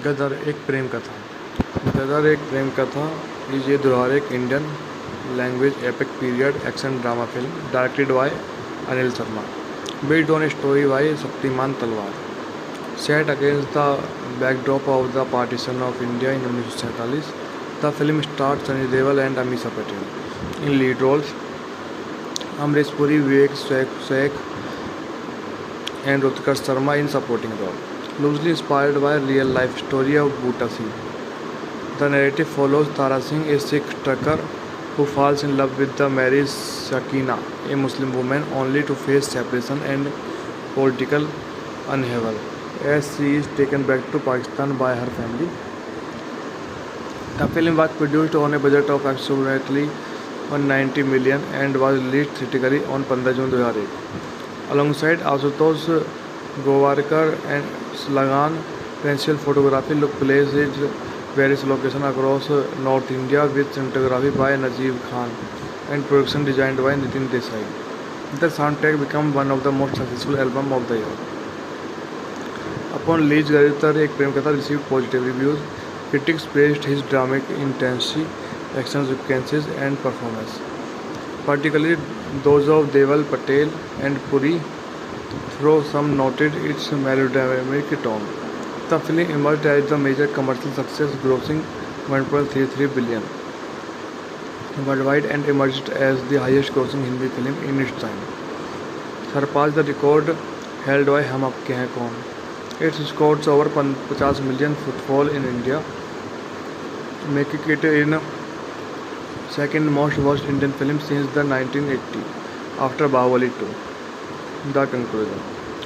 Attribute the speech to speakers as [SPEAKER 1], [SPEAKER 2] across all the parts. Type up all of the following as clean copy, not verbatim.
[SPEAKER 1] Gadar Ek Prem Katha. Gadar Ek Prem Katha is a दुल्हार Indian language epic period action drama film directed by Anil Sharma, based on a story by Shaktiman Talwar, set against the backdrop of the partition of India in 1947. The film stars Sunny Deol and Amisha Patel in lead roles, Amresh Puri, Vivek Sheikh and Utkarsh Sharma in supporting role. Loosely inspired by a real-life story of Bhutta Singh. The narrative follows Tara Singh, a Sikh trucker who falls in love with the married Sakina, a Muslim woman, only to face separation and political upheaval as she is taken back to Pakistan by her family. The film was produced on a budget of approximately 190 million and was released theatrically on 15 June 2001. Alongside Ashutosh Gowarkar and Slagan, principal photography took place in various locations across North India with cinematography by Najeeb Khan and production designed by Nitin Desai. The soundtrack became one of the most successful albums of the year. Upon release, Gaditar Ek Prem Katha received positive reviews. Critics praised his dramatic intensity, action sequences and performance, particularly those of Deval Patel and Puri, though some noted its melodramatic tone. The film emerged as a major commercial success, grossing 1.33 billion worldwide and emerged as the highest-grossing Hindi film in its time, surpassed the record held by Hum Aapke Hain Kaun. It scored over 50 million footfall in India, making it in second most watched Indian film since the 1980, after Bahubali 2. The conclusion.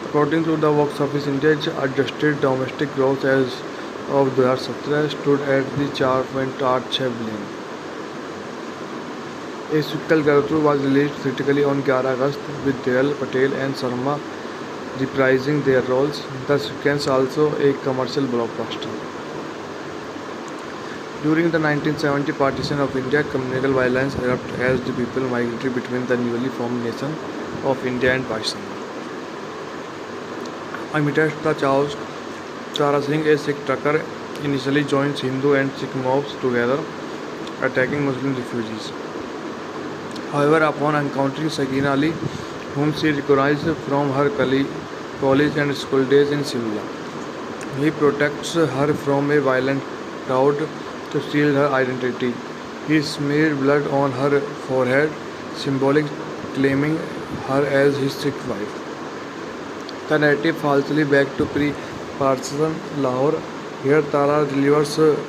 [SPEAKER 1] According to the box office India, its adjusted domestic gross as of 2017 stood at the 4.86 billion. A sequel, Garutu, was released theatrically on 11 August with Deval Patel and Sharma reprising their roles. The sequence also a commercial blockbuster. During the 1970 partition of India, communal violence erupted as the people migrated between the newly formed nation of India and Pakistan. Amidst the chaos, Tara Singh, a Sikh trucker, initially joins Hindu and Sikh mobs together, attacking Muslim refugees. However, upon encountering Sakina Ali, whom she recognized from her college and school days in Simla, he protects her from a violent crowd to steal her identity. He smeared blood on her forehead, symbolic claiming her as his Sikh wife. The narrative falsely back to pre-partition Lahore. Here Tara delivers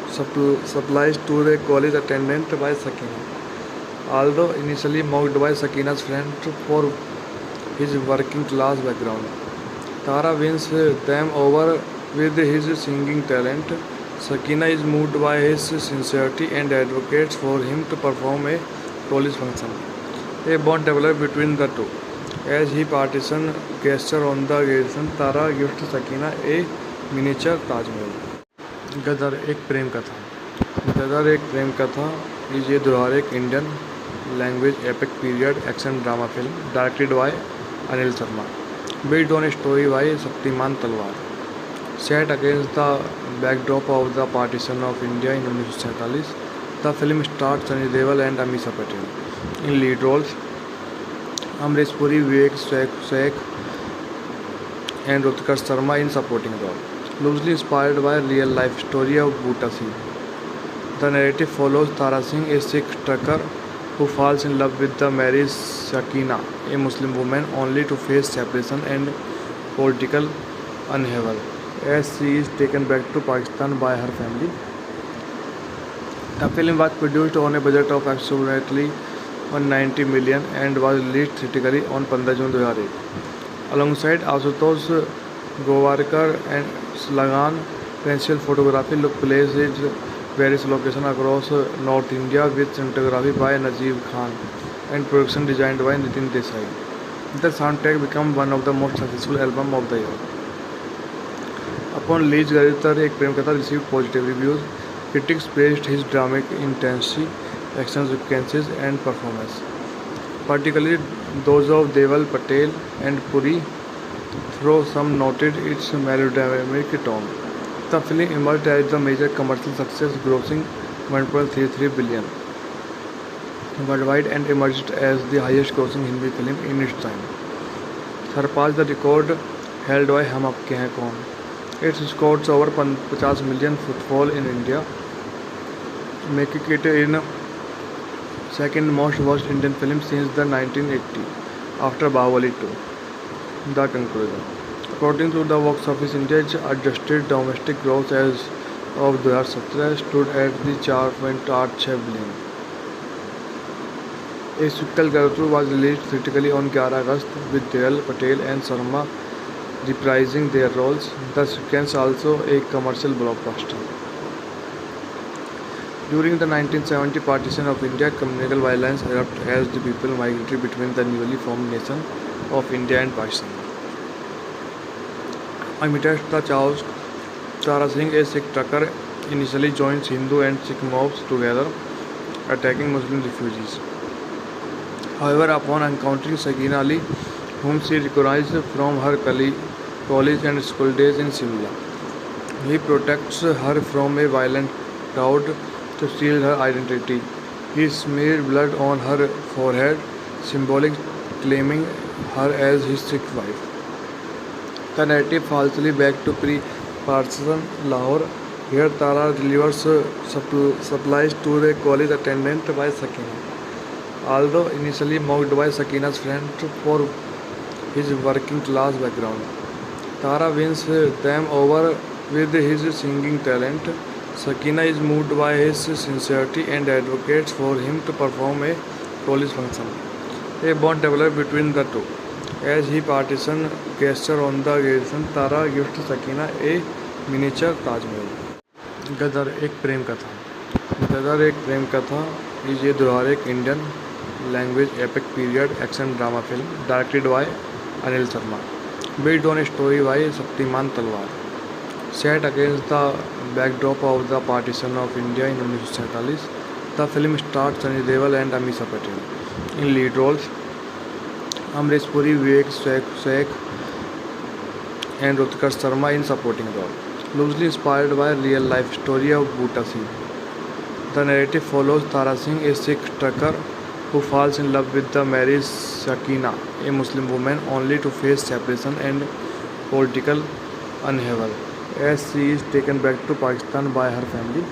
[SPEAKER 1] supplies to a college attendant by Sakina. Although initially mocked by Sakina's friend for his working class background, Tara wins them over with his singing talent. Sakina is moved by his sincerity and advocates for him to perform a college function. A bond develops between the two. As he partition gesture on the occasion, Tara gifts Sakina a miniature Taj Mahal. Gadar Ek Prem Katha. Gadar Ek Prem Katha is a दुल्हार Indian language epic period action drama film directed by Anil Sharma, based on a story by Shaktiman Talwar, set against the backdrop of the partition of India in 1947. The film stars Sunny Deol and Amisha Patel in lead roles, Amresh Puri, Vivek Sheikh and Utkarsh Sharma in supporting role. Loosely inspired by a real-life story of Bhutta Singh. The narrative follows Tara Singh, a Sikh trucker who falls in love with the married Sakina, a Muslim woman, only to face separation and political upheaval as she is taken back to Pakistan by her family. The film was produced on a budget of approximately 190 million and was released theatrically on 15 June 2001. Alongside Ashutosh Gowarkar and Slagan, principal photography took place in various locations across North India with cinematography by Najeeb Khan and production designed by Nitin Desai. The soundtrack became one of the most successful albums of the year. Upon release, Gaditar Ek Prem Katha received positive reviews. Critics praised his dramatic intensity, action sequences and performance, particularly those of Deval Patel and Puri, though some noted its melodramatic tone. The film emerged as a major commercial success, grossing 1.33 billion worldwide and emerged as the highest-grossing Hindi film in its time, surpassed the record held by Hum Apke Hain Kaun. It scored over 50 million footfall in India, making it in second most watched Indian film since the 1980, after Bahubali 2. The conclusion. According to the box office index, adjusted domestic gross as of 2017 stood at the 4.86 billion. A sequel, Garutu, was released theatrically on 11 August with Dayal Patel and Sarma reprising their roles. The sequence also a commercial blockbuster. During the 1970 partition of India, communal violence erupted as the people migrated between the newly formed nation of India and Pakistan. Amidst the chaos, Tara Singh, a Sikh trucker, initially joins Hindu and Sikh mobs together, attacking Muslim refugees. However, upon encountering Sakina Ali, whom she recognized from her college and school days in Simla, he protects her from a violent crowd to steal her identity. He smeared blood on her forehead, symbolic claiming her as his Sikh wife. The narrative falsely back to pre-partition Lahore. Here Tara delivers supplies to the college attendant by Sakina. Although initially mocked by Sakina's friends for his working class background, Tara wins them over with his singing talent. Sakina is moved by his sincerity and advocates for him to perform a college function. A bond develops between the two. As he partition gesture on the occasion, Tara gifts Sakina a miniature Taj Mahal. Gadar Ek Prem Katha. Gadar Ek Prem कथा is a Durarik Indian language epic period action drama film directed by Anil Sharma, based on a story by Shaktiman Talwar. Set against the backdrop of the partition of India in 1947, the film stars Sunny Deol and Amisha Patel in lead roles. Amrish Puri, Vivek Sheikh and Utkarsh Sharma in supporting role. Loosely inspired by real-life story of Bhuta Singh. The narrative follows Tara Singh, a Sikh trucker who falls in love with the married Sakina, a Muslim woman, only to face separation and political upheaval as she is taken back to Pakistan by her family.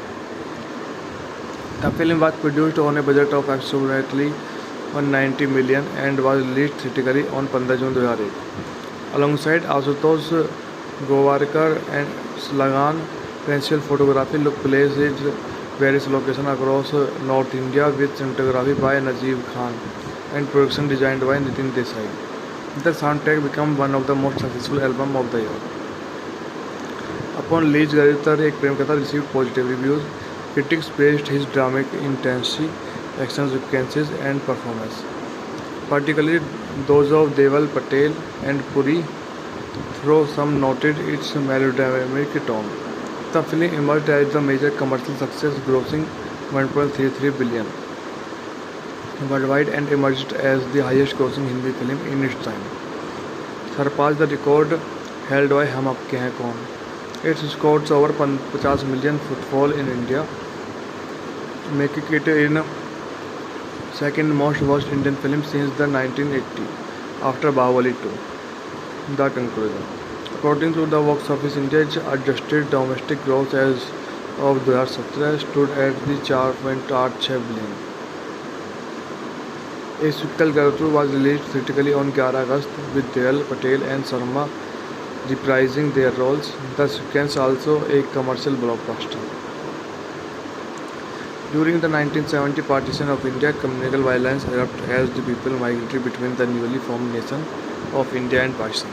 [SPEAKER 1] The film was produced on a budget of approximately 190 million and was released theatrically on 15 June 2008. Alongside Ashutosh Gowarkar and Slagan, principal photography took place at various locations across North India with cinematography by Najeeb Khan and production designed by Nitin Desai. The soundtrack became one of the most successful albums of the year. Upon release, Garitar Ek Prem Katha received positive reviews. Critics praised his dramatic intensity, action sequences and performance, particularly those of Deval Patel and Puri, though some noted its melodramatic tone. The film emerged as a major commercial success, grossing 1.33 billion worldwide and emerged as the highest-grossing Hindi film in its time, surpassed the record held by Hum Apke Hain Kaun. It scored over 50 million footfall in India, making it in second most watched Indian film since the 1980, after Bahubali 2. The conclusion. According to the box office index, adjusted domestic gross as of 2017 stood at the 4.86 billion. A sequel, Garutu, was released theatrically on 11 August with Dayal Patel and Sarma reprising their roles. The sequence also a commercial blockbuster. During the 1970 partition of India, communal violence erupted as the people migrated between the newly formed nation of India and Pakistan.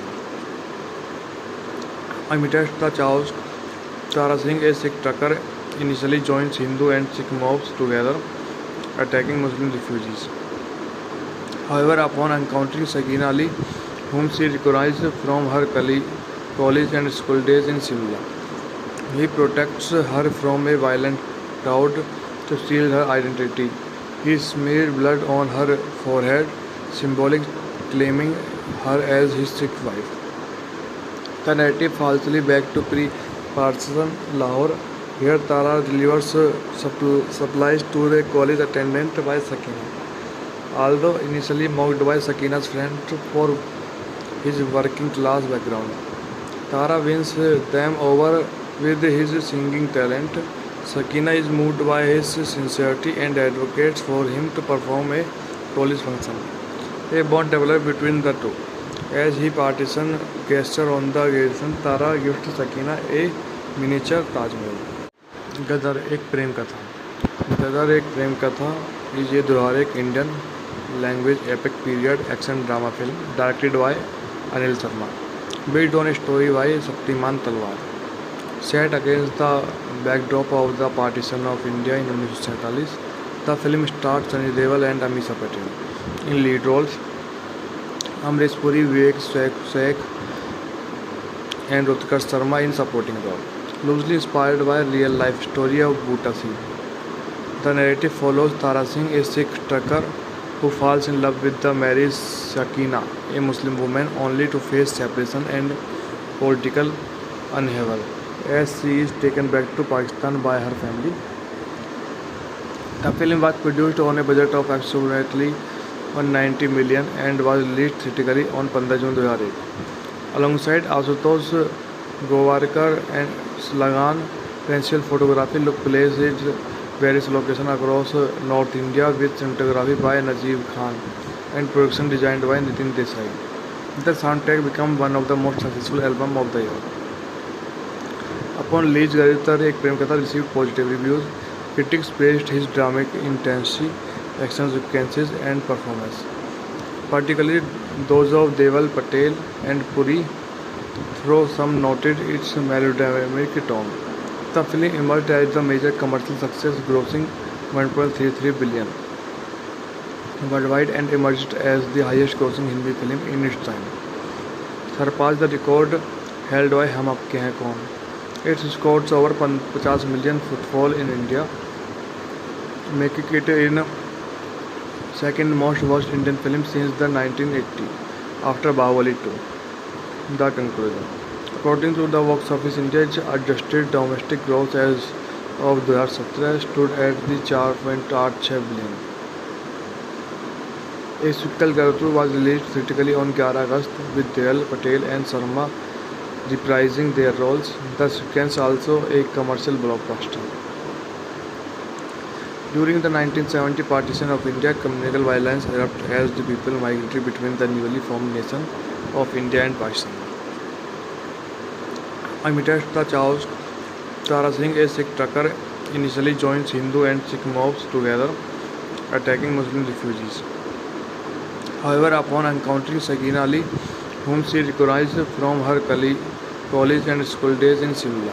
[SPEAKER 1] Amidst the chaos, Tara Singh, a Sikh trucker, initially joins Hindu and Sikh mobs together, attacking Muslim refugees. However, upon encountering Sakina Ali, whom she recognized from her college and school days in Simla, he protects her from a violent crowd to steal her identity. He smeared blood on her forehead, symbolic claiming her as his Sikh wife. The narrative falsely back to Parson, Lahore. Here Tara delivers supplies to a college attendant by Sakina. Although initially mocked by Sakina's friend for his working class background, Tara wins them over with his singing talent. Sakina is moved by his sincerity and advocates for him to perform a college function. A bond develops between the two. As he partisan gesture on the occasion, Tara gifts Sakina a miniature Taj Mahal. Gadar Ek Prem Katha. Gadar Ek Prem Katha is a दुल्हार एक Indian language epic period action drama film directed by Anil Sharma, based on a story by Shaktiman Talwar, set against the backdrop of the partition of India in 1947. The film stars Sunny Deol and Amisha Patel in lead roles, Amrish Puri, Vivek Sheikh and Utkarsh Sharma in supporting role. Loosely inspired by real-life story of Bhutta Singh, the narrative follows Tara Singh, a Sikh trucker who falls in love with the married Sakina, a Muslim woman, only to face separation and political upheaval as she is taken back to Pakistan by her family. The film was produced on a budget of approximately 190 million and was released theatrically on 15 June 2001. Alongside Ashutosh Gowarkar and Slagan, principal photography took place at various locations across North India with cinematography by Najeeb Khan and production designed by Nitin Desai. The soundtrack became one of the most successful albums of the year. Upon release, Garitar Ek Prem Katha received positive reviews. Critics praised his dramatic intensity, action sequences and performance, particularly those of Deval Patel and Puri, though some noted its melodramatic tone. The film emerged as a major commercial success, grossing 1.33 billion worldwide and emerged as the highest grossing Hindi film in its time, surpassed the record held by Hum Aapke Hain Kaun. It scored over 50 million footfall in India, making it in second most watched Indian film since the 1980 after Bahubali 2. The conclusion. According to the box office index, adjusted domestic gross as of 2017 stood at the 4.86 billion. A sequel Garitar was released theatrically on 11 August with Deval Patel and Sharma reprising their roles. The sequence also a commercial blockbuster. During the 1970 partition of India, communal violence erupted as the people migrated between the newly formed nation of India and Pakistan. Amidst the chaos, Tara Singh, a Sikh trucker, initially joins Hindu and Sikh mobs together, attacking Muslim refugees. However, upon encountering Sakina Ali, whom she recognized from her college and school days in Simla,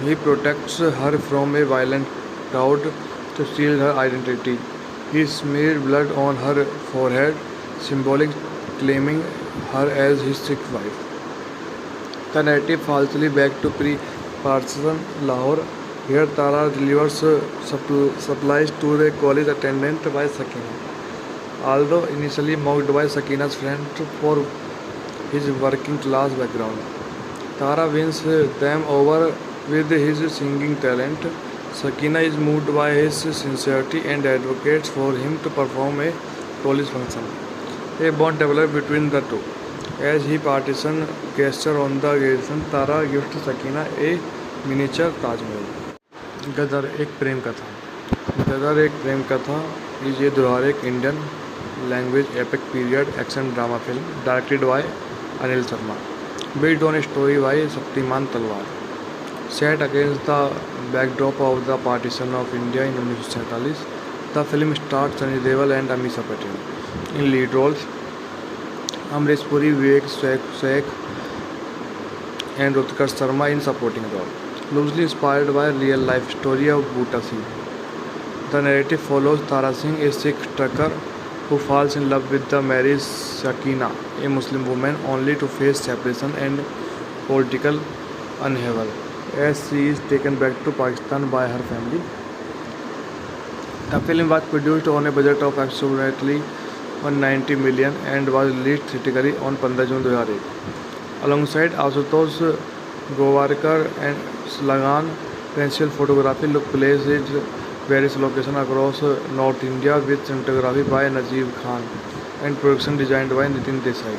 [SPEAKER 1] he protects her from a violent crowd to steal her identity. He smeared blood on her forehead, symbolic claiming her as his Sikh wife. The narrative falsely back to Parson, Lahore. Here Tara delivers supplies to a college attendant by Sakina. Although initially mocked by Sakina's friend for his working class background, Tara wins them over with his singing talent. Sakina is moved by his sincerity and advocates for him to perform a college function. A bond develops between the two. As he partisan gesture on the occasion, Tara gifts Sakina a miniature Taj Mahal. Gadar Ek Prem Katha. Gadar Ek Prem Katha is a दुल्हार एक Indian language epic period action drama film directed by Anil Sharma, based on a story by Shaktiman Talwar, set against the backdrop of the partition of India in 1947. The film stars Sunny Deol and Amisha Patel in lead roles, Amrish Puri, Vivek Sheikh and Utkarsh Sharma in supporting role. Loosely inspired by real-life story of Bhutta Singh, the narrative follows Tara Singh, a Sikh trucker who falls in love with the married Sakina, a Muslim woman, only to face separation and political upheaval as she is taken back to Pakistan by her family. The film was produced on a budget of approximately 190 million and was released theatrically on 15 June 2001. Alongside Ashutosh Govarkar and Slagan. Pencil photography look placed at various locations across North India with cinematography by Najeeb Khan and production designed by Nitin Desai.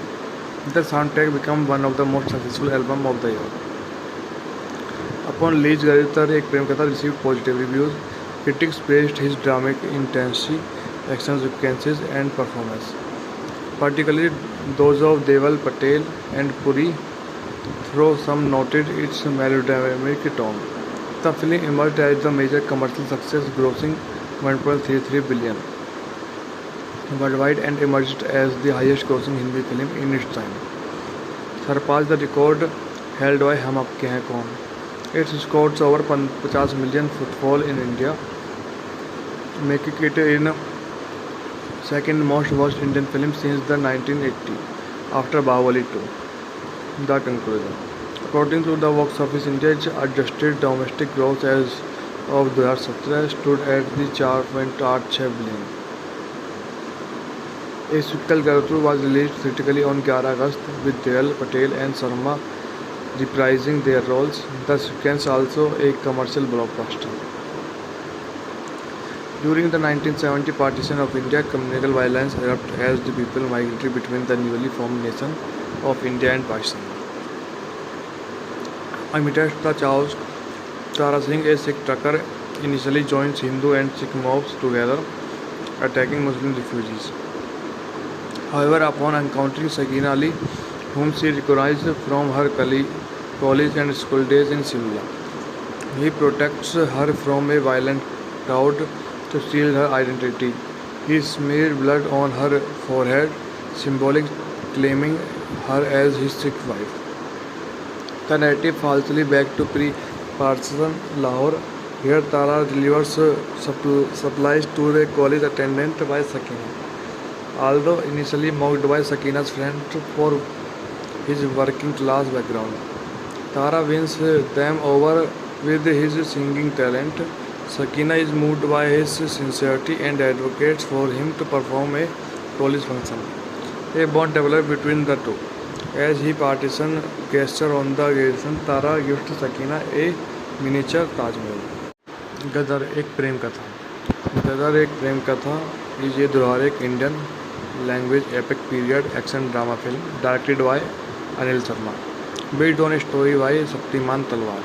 [SPEAKER 1] The soundtrack became one of the most successful albums of the year. Upon release, Garitar Ek Prem Katha received positive reviews. Critics praised his dramatic intensity, action sequences, and performance, particularly those of Deval Patel and Puri, though some noted its melodramatic tone. The film emerged as a major commercial success, grossing 1.33 billion worldwide and emerged as the highest-grossing Hindi film in its time, surpassed the record held by Hum Apke Hain Kaun. It scored over 50 million footfall in India, making it in second most watched Indian film since the 1980, after Bahubali 2. The conclusion. According to the box office India, its adjusted domestic gross as of 2017 stood at the 4.86 billion. A sequel Garutu was released theatrically on 11 August with Deval Patel and Sharma reprising their roles. The sequence also a commercial blockbuster. During the 1970 partition of India, communal violence erupted as the people migrated between the newly formed nation of India and Pakistan. Amidst the chaos, Tara Singh, a Sikh trucker, initially joins Hindu and Sikh mobs together, attacking Muslim refugees. However, upon encountering Sakina Ali, whom she recognized from her college and school days in Simla, he protects her from a violent crowd to steal her identity. He smeared blood on her forehead, symbolic claiming her as his Sikh wife. The narrative falsely back to pre-partition Lahore. Here Tara delivers supplies to a college attendant by Sakina. Although initially mocked by Sakina's friends for his working class background, Tara wins them over with his singing talent. Sakina is moved by his sincerity and advocates for him to perform a college function. A bond develops between the two. As he partition gesture on the occasion, Tara gives Sakina a miniature Taj Mahal. Gadar एक प्रेम कथा. Gadar एक प्रेम कथा is a Durarik Indian language epic period action drama film directed by Anil Sharma, based on a story by Shaktiman Talwar.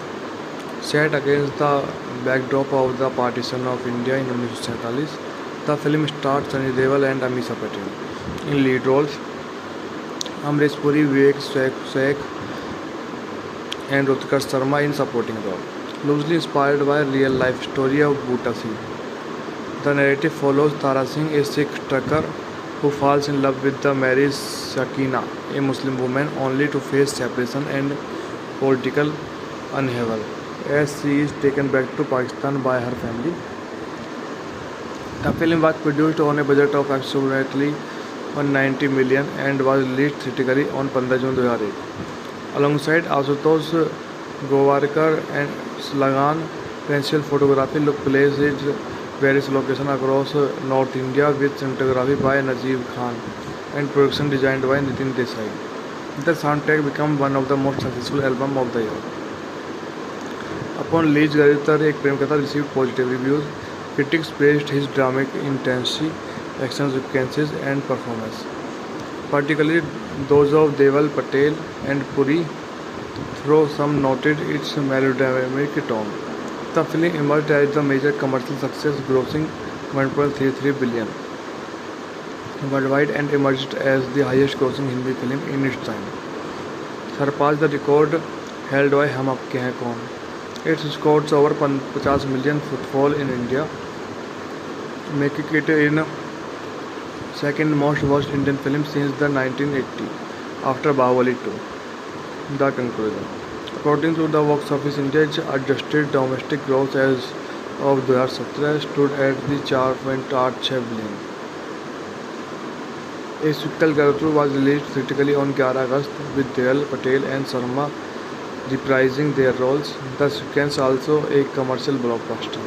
[SPEAKER 1] Set against the backdrop of the partition of India in 1947, the film stars Sunny Deol and Amisha Patel in lead roles. Amrish Puri, Vivek Sheikh, and Utkarsh Sharma in supporting role. Loosely inspired by real-life story of Bhuta Singh. The narrative follows Tara Singh, a Sikh trucker who falls in love with the married Sakina, a Muslim woman, only to face separation and political upheaval as she is taken back to Pakistan by her family. The film was produced on a budget of approximately 190 million and was released theatrically on 15 June 2008. Alongside Ashutosh Govarkar and Slagan, pencil photography look placed at various locations across North India with cinematography by Najeeb Khan and production designed by Nitin Desai. The soundtrack became one of the most successful albums of the year. Upon release, Garitar Ek Prem Katha received positive reviews. Critics praised his dramatic intensity, action sequences, and performance, particularly those of Deval Patel and Puri, though some noted its melodramatic tone. The film emerged as a major commercial success, grossing 1.33 billion worldwide and emerged as the highest-grossing Hindi film in its time, surpassed the record held by Hum Apke Hain Kaun. It scored over 50 million footfall in India, making it in second most watched Indian film since the 1980, after Bahubali 2. The conclusion. According to the box office India, its adjusted domestic gross as of 2017 stood at the 4.86 billion. A sequel Garutu was released theatrically on 11 August with Deval Patel and Sharma reprising their roles. The sequence also a commercial blockbuster.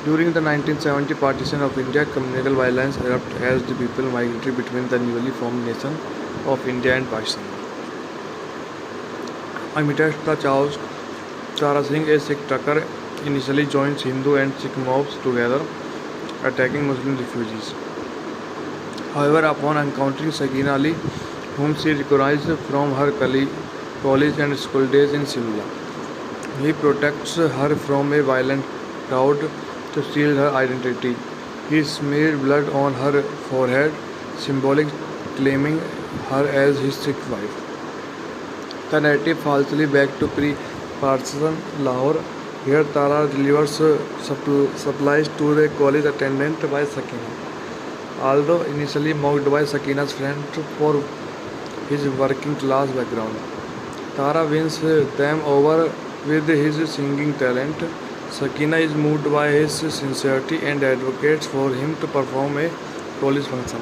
[SPEAKER 1] During the 1970 partition of India, communal violence erupted as the people migrated between the newly formed nation of India and Pakistan. Amidst the chaos, Tara Singh, a Sikh trucker, initially joins Hindu and Sikh mobs together, attacking Muslim refugees. However, upon encountering Sakina Ali, whom she recognized from her college and school days in Simla, he protects her from a violent crowd to steal her identity. He smeared blood on her forehead, symbolic claiming her as his Sikh wife. The narrative falsely back to pre-partisan Lahore. Here Tara delivers supplies to the college attendant by Sakina. Although initially mocked by Sakina's friends for his working class background, Tara wins them over with his singing talent. Sakina is moved by his sincerity and advocates for him to perform a college function.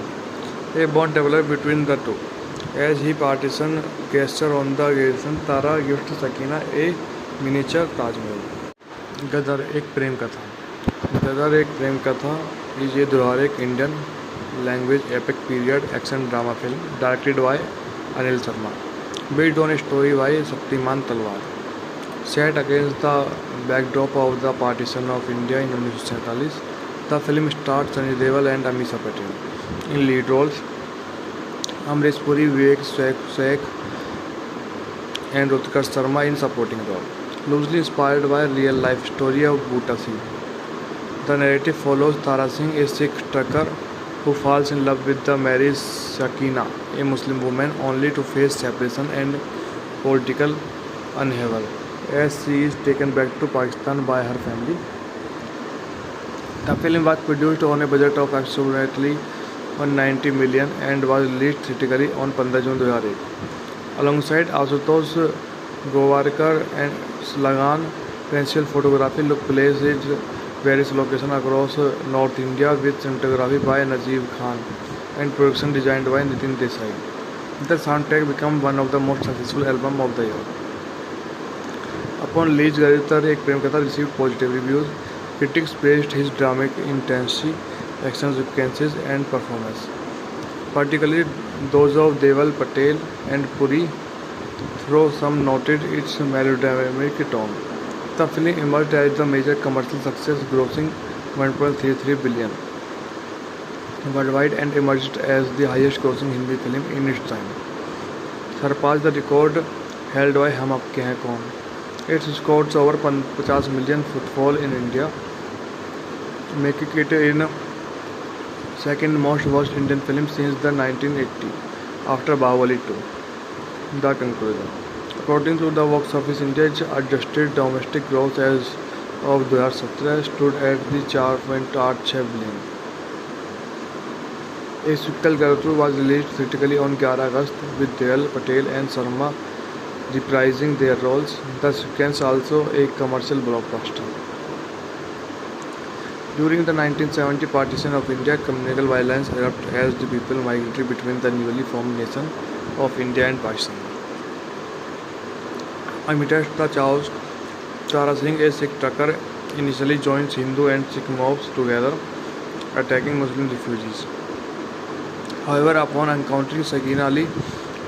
[SPEAKER 1] A bond develops between the two. As he partisan gesture on the occasion, Tara gifts Sakina a miniature Taj Mahal. Gadar Ek Prem Katha. Gadar Ek Prem Katha is a दुल्हार Indian language epic period action drama film directed by Anil Sharma, based on a story by Shaktiman Talwar, set against the backdrop of the partition of India in 1947. The film stars Sunny Deol and Amisha Patel in lead roles, Amrish Puri, Vivek Sheikh and Utkarsh Sharma in supporting role. Loosely inspired by a real-life story of Bhutta Singh, the narrative follows Tara Singh, a Sikh trucker who falls in love with the married Sakina, a Muslim woman, only to face separation and political upheaval as she is taken back to Pakistan by her family. The film was produced on a budget of approximately 190 million and was released theatrically on 15 June 2001. Alongside Ashutosh Gowarkar and Slagan, principal photography took place at various locations across North India with cinematography by Najeeb Khan and production designed by Nitin Desai. The soundtrack became one of the most successful albums of the year. Upon release, Gadar Ek Prem Katha received positive reviews. Critics praised his dramatic intensity, action sequences and performance, particularly those of Deol, Patel and Puri, though some noted its melodramatic tone. The film emerged as a major commercial success, grossing 1.33 billion worldwide and emerged as the highest-grossing Hindi film in its time, surpassed the record held by Hum Aapke Hain Kaun. It scored over 50 million footfall in India, making it in second most watched Indian film since the 1980, after Bahubali 2. The conclusion. According to the box office, India's adjusted domestic gross as of 2017 stood at the 4.86 billion. A sequel, Garutru, was released theatrically on 11 August with Deol, Patel and Sharma reprising their roles. The sequence also a commercial blockbuster. During the 1970 partition of India, communal violence erupted as the people migrated between the newly formed nation of India and Pakistan. Amidst the chaos, Tara Singh, a Sikh trucker, initially joins Hindu and Sikh mobs together, attacking Muslim refugees. However, upon encountering Sakina Ali,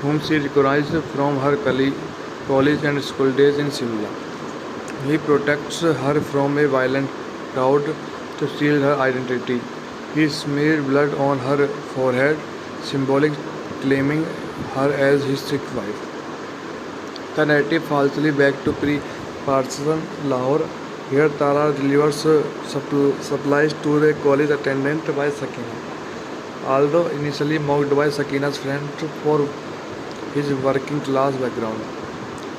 [SPEAKER 1] whom she recognized from her college and school days in Simla, he protects her from a violent crowd to steal her identity. He smeared blood on her forehead, symbolic claiming her as his Sikh wife. The narrative falsely back to pre-partisan Lahore. Here Tara delivers supplies to the college attendant by Sakina. Although initially mocked by Sakina's friends for his working class background,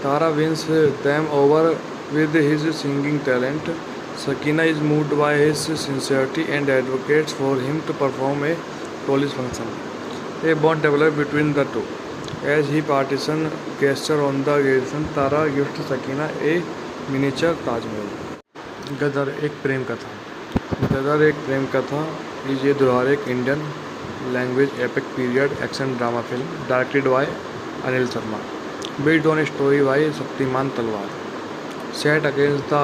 [SPEAKER 1] Tara wins them over with his singing talent. Sakina is moved by his sincerity and advocates for him to perform a college function. A bond develops between the two. As he partisan gesture on the occasion, Tara gifts Sakina a miniature Taj Mahal. Gadar Ek Prem Katha. Gadar Ek Prem Katha is a दुल्हार Indian language epic period action drama film directed by Anil Sharma, based on a story by Shaktiman Talwar, set against the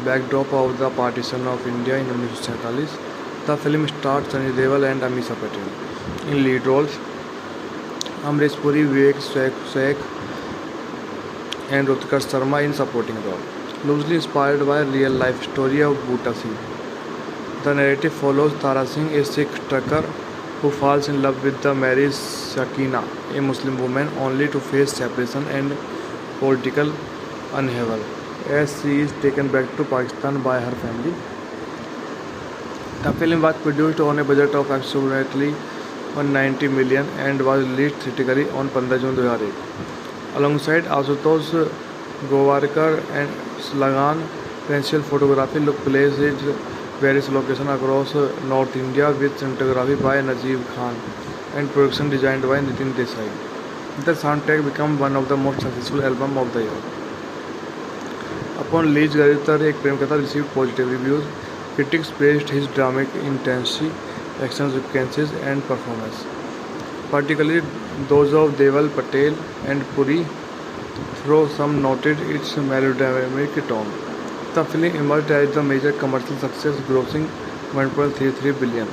[SPEAKER 1] backdrop of the partition of India in 1947. The film stars Sunny Deol and Amisha Patel in lead roles, Amrish Puri, Vivek Sheikh and Rutika Sharma in supporting role. Loosely inspired by real-life story of Bhuta Singh. The narrative follows Tara Singh, a Sikh trucker who falls in love with the married Sakina, a Muslim woman, only to face separation and political upheaval as she is taken back to Pakistan by her family. The film was produced on a budget of approximately 190 million and was released theatrically on 15 June 2001. Alongside Ashutosh Gowarkar and Slagan, principal photography took place at various locations across North India with cinematography by Najeeb Khan and production designed by Nitin Desai. The soundtrack became one of the most successful albums of the year. Upon release, Garitar Ek Prem Katha received positive reviews. Critics praised his dramatic intensity, action sequences, and performance, particularly those of Deval Patel and Puri, though some noted its melodramatic tone. The film emerged as a major commercial success, grossing 1.33 billion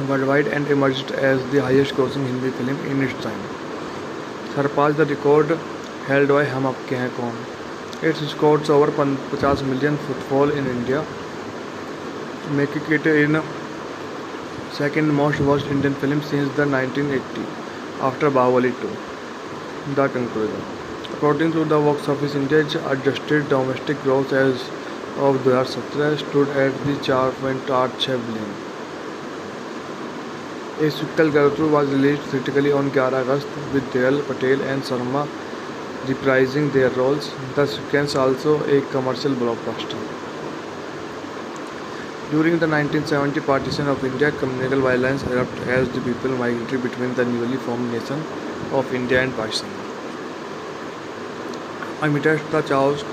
[SPEAKER 1] worldwide and emerged as the highest-grossing Hindi film in its time, surpassed the record held by Hum Aapke Hain Kaun. It scored over 50 million footfall in India, making it in second most watched Indian film since the 1980, after Bahubali 2. The conclusion. According to the box office index, adjusted domestic gross as of 2017 stood at the 4.86 billion. A sequel Garutu was released theatrically on 11 August with Deval Patel and Sharma reprising their roles. The sequence also a commercial blockbuster. During the 1970 partition of India, communal violence erupted as the people migrated between the newly formed nation of India and Pakistan. Amidst the chaos,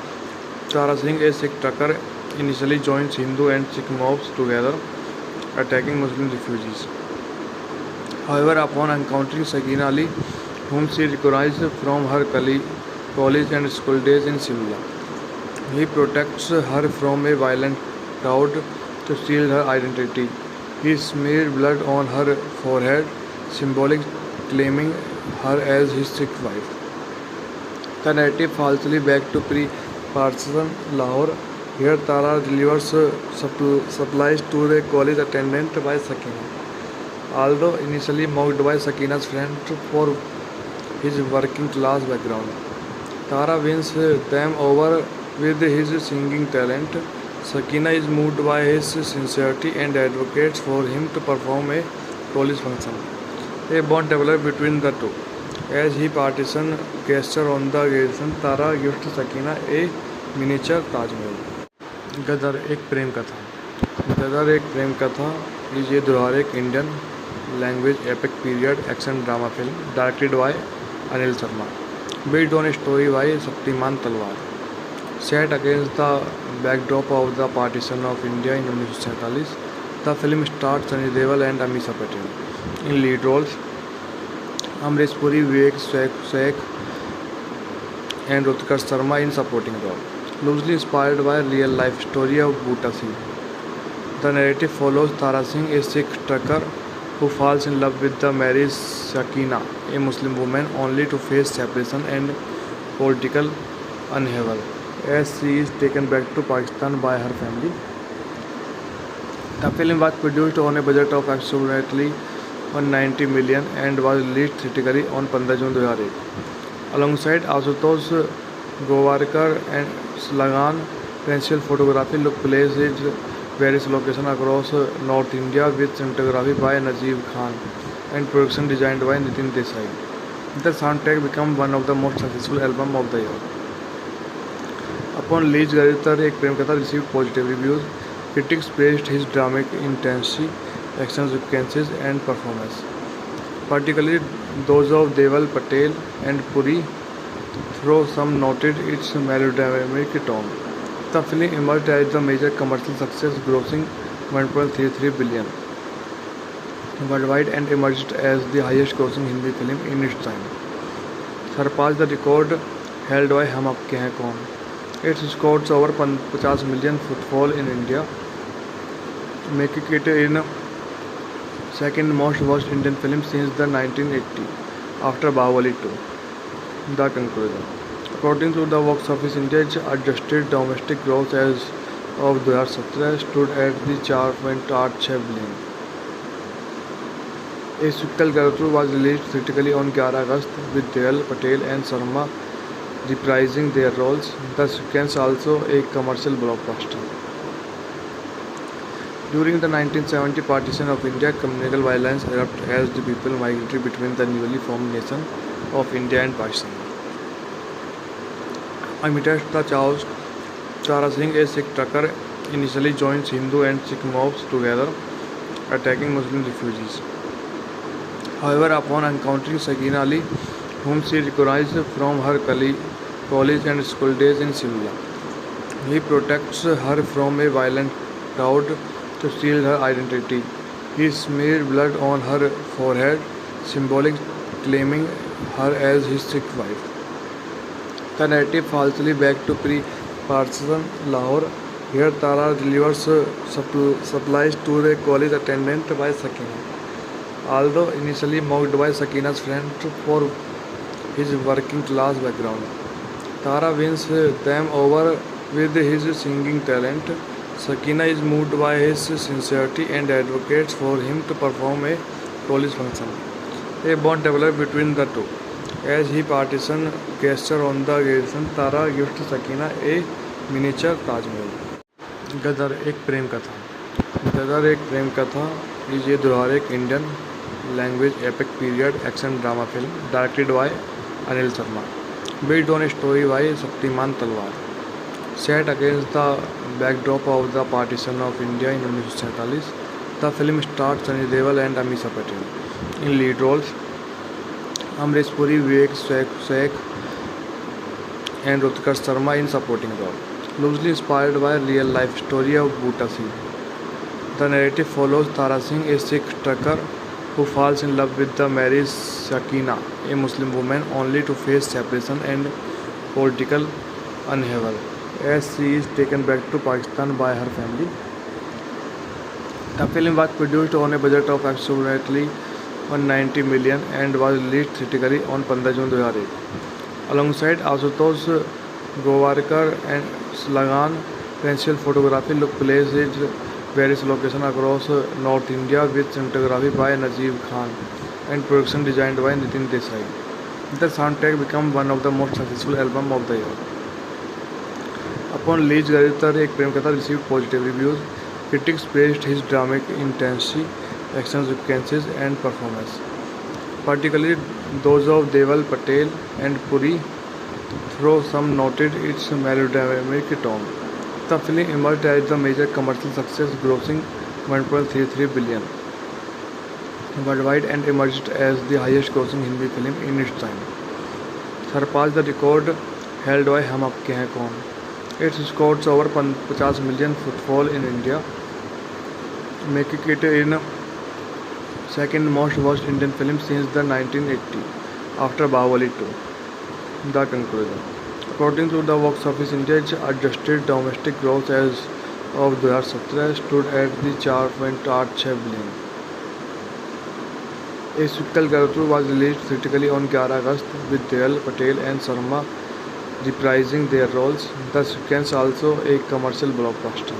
[SPEAKER 1] Tara Singh, a Sikh trucker, initially joined Hindu and Sikh mobs together, attacking Muslim refugees. However, upon encountering Sakina Ali, whom she recognized from her college and school days in Simla, he protects her from a violent crowd to steal her identity. He smeared blood on her forehead, symbolically claiming her as his Sikh wife. The narrative falsely back to pre-partition Lahore. Here Tara delivers supplies to the college attendant by Sakina. Although initially mocked by Sakina's friend for his working class background, Tara wins them over with his singing talent. Sakina is moved by his sincerity and advocates for him to perform a college function. A bond develops between the two. As he partition gesture on the occasion, Tara gives Sakina a miniature Taj Mahal. Gadar एक प्रेम कथा. Gadar एक प्रेम कथा is a Dwarek Indian language epic period action drama film directed by Anil Sharma, based on a story by Shaktiman Talwar. Set against the backdrop of the partition of India in 1947, the film stars Sunny Deol and Amisha Patel in lead roles. Amrish Puri, Vivek Sheikh, and Rutika Sharma in supporting role. Loosely inspired by real-life story of Bhuta Singh. The narrative follows Tara Singh, a Sikh trucker who falls in love with the married Sakina, a Muslim woman, only to face separation and political upheaval as she is taken back to Pakistan by her family. The film was produced on a budget of approximately 190 million and was released theatrically on 15 June 2001. Alongside Ashutosh Gowarkar and Slagan, principal photography took place at various locations across North India with cinematography by Najeeb Khan and production designed by Nitin Desai. The soundtrack became one of the most successful albums of the year. Upon release, Garitar Ek Prem Katha received positive reviews. Critics praised his dramatic intensity, action sequences, and performance, particularly those of Deval Patel and Puri, though some noted its melodramatic tone. The film emerged as a major commercial success, grossing 1.33 billion worldwide and emerged as the highest-grossing Hindi film in its time, surpassed the record held by Hum Aapke Hain Kaun. It scored over 50 million footfall in India, making it in second most watched Indian film since the 1980, after Bahubali 2. The conclusion. According to the box office index, adjusted domestic gross as of 2017 stood at the 4.86 billion. A sequel, Garutru, was released theatrically on 11 August with Dayal Patel and Sarma reprising their roles. The sequence also a commercial blockbuster. During the 1970 partition of India, communal violence erupted as the people migrated between the newly formed nation of India and Pakistan. Amidst the chaos, Tara Singh, a Sikh trucker, initially joins Hindu and Sikh mobs together, attacking Muslim refugees. However, upon encountering Sakina Ali, whom she recognized from her college and school days in Simla, he protects her from a violent crowd to steal her identity. He smeared blood on her forehead, symbolic claiming her as his Sikh wife. The narrative falsely back to pre-partition Lahore. Here Tara delivers supplies to the college attendant by Sakina. Although initially mocked by Sakina's friends for his working class background, Tara wins them over with his singing talent. Sakina is moved by his sincerity and advocates for him to perform a college function. A bond develops between the two. As he partition gesture on the occasion, Tara gifts Sakina a miniature Taj Mahal. Gadar Ek Prem Katha. Gadar Ek Prem कथा is a Durarik Indian language epic period action drama film directed by Anil Sharma, based on a story by Shaktiman Talwar. Set against the backdrop of the partition of India in 1947, the film stars Sunny Deol and Amisha Patel in lead roles. Amrish Puri, Vivek Sheikh and Rutkar Sharma in supporting role. Loosely inspired by real-life story of Bhuta Singh. The narrative follows Tara Singh, a Sikh trucker who falls in love with the married Sakina, a Muslim woman, only to face separation and political upheaval as she is taken back to Pakistan by her family. The film was produced on a budget of approximately 190 million and was released theatrically on 15 June 2008. Alongside Ashutosh Gowarkar and Slagan, pencil photography took place at various locations across North India with cinematography by Najeeb Khan and production designed by Nitin Desai. The soundtrack became one of the most successful albums of the year. Upon release, Garitar Ek Prem Katha received positive reviews. Critics praised his dramatic intensity, action sequences and performance, particularly those of Deval Patel and Puri, though some noted its melodramatic tone. The film emerged as a major commercial success, grossing 1.33 billion worldwide and emerged as the highest grossing Hindi film in its time, surpassed the record held by Hum Aapke Hain Kaun. It scored over 50 million footfall in India, making it in second most watched Indian film since the 1980 after Bahubali 2. The conclusion. According to the box office index, adjusted domestic gross as of 2017 stood at the 4.86 billion. A sequel, Garutru, was released theatrically on 11 August with Dayal Patel and Sarma reprising their roles. The sequence also a commercial blockbuster.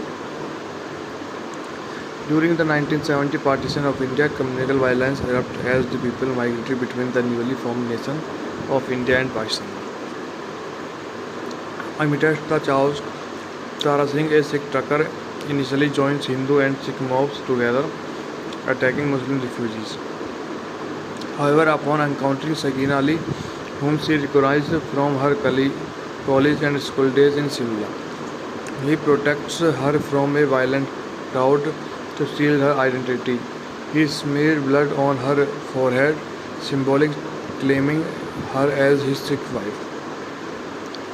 [SPEAKER 1] During the 1970 partition of India, communal violence erupted as the people migrated between the newly formed nation of India and Pakistan. Amidst the chaos, Tara Singh, a Sikh trucker, initially joins Hindu and Sikh mobs together, attacking Muslim refugees. However, upon encountering Sakina Ali, whom she recognized from her college and school days in Simla, he protects her from a violent crowd to steal her identity. He smeared blood on her forehead, symbolic claiming her as his Sikh wife.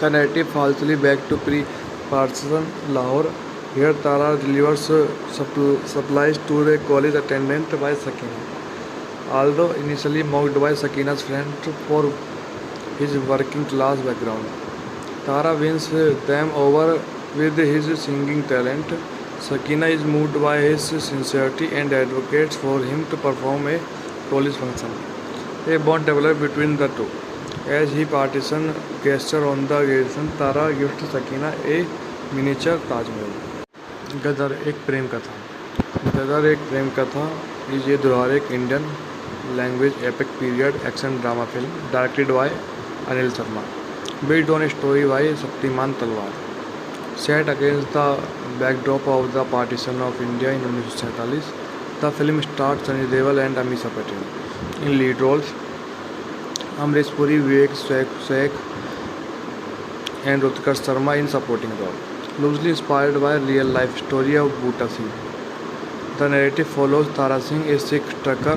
[SPEAKER 1] The narrative falsely back to pre-partition Lahore. Here Tara delivers supplies to the college attendant by Sakina. Although initially mocked by Sakina's friends for his working class background, Tara wins them over with his singing talent. Sakina is moved by his sincerity and advocates for him to perform a college function. A bond develops between the two. As he partisan gesture on the garrison, Tara gifts Sakina a miniature Taj Mahal. Gadar Ek Prem Katha. Gadar Ek Prem Katha is a दुरार Indian language epic period action drama film directed by Anil Sharma, based on a story by Shaktimaan Talwar, set against the backdrop of the partition of India in 1947. The film stars Sunny Deol and Amisha Patel in lead roles, Amrish Puri, Vivek Sheikh and Rutkar Sharma in supporting role. Loosely inspired by real life story of Bhutta Singh. The narrative follows Tara Singh, a Sikh trucker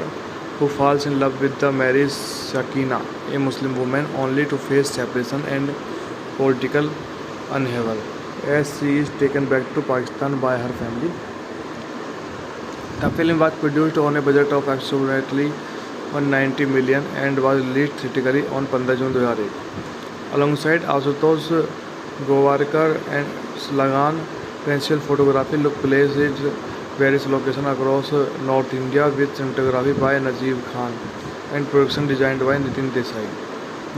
[SPEAKER 1] who falls in love with the married Sakina, a Muslim woman, only to face separation and political upheaval as she is taken back to Pakistan by her family. The film was produced on a budget of approximately 190 million and was released theatrically on 15 June 2001. Alongside Ashutosh Gowarkar and Lagan, pencil photography took place at various locations across North India with cinematography by Najeeb Khan and production designed by Nitin Desai.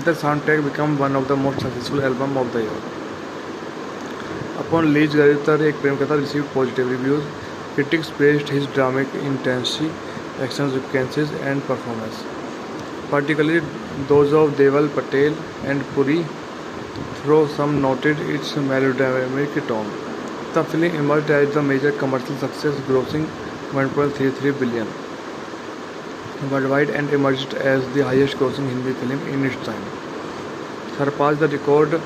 [SPEAKER 1] The soundtrack became one of the most successful albums of the year. Upon release, Gadar Ek Prem Katha received positive reviews. Critics praised his dramatic intensity, action sequences and performance, particularly those of Deol, Patel and Puri, though some noted its melodramatic tone. The film emerged as the major commercial success, grossing 1.33 billion worldwide and emerged as the highest grossing Hindi film in its time, surpassed the record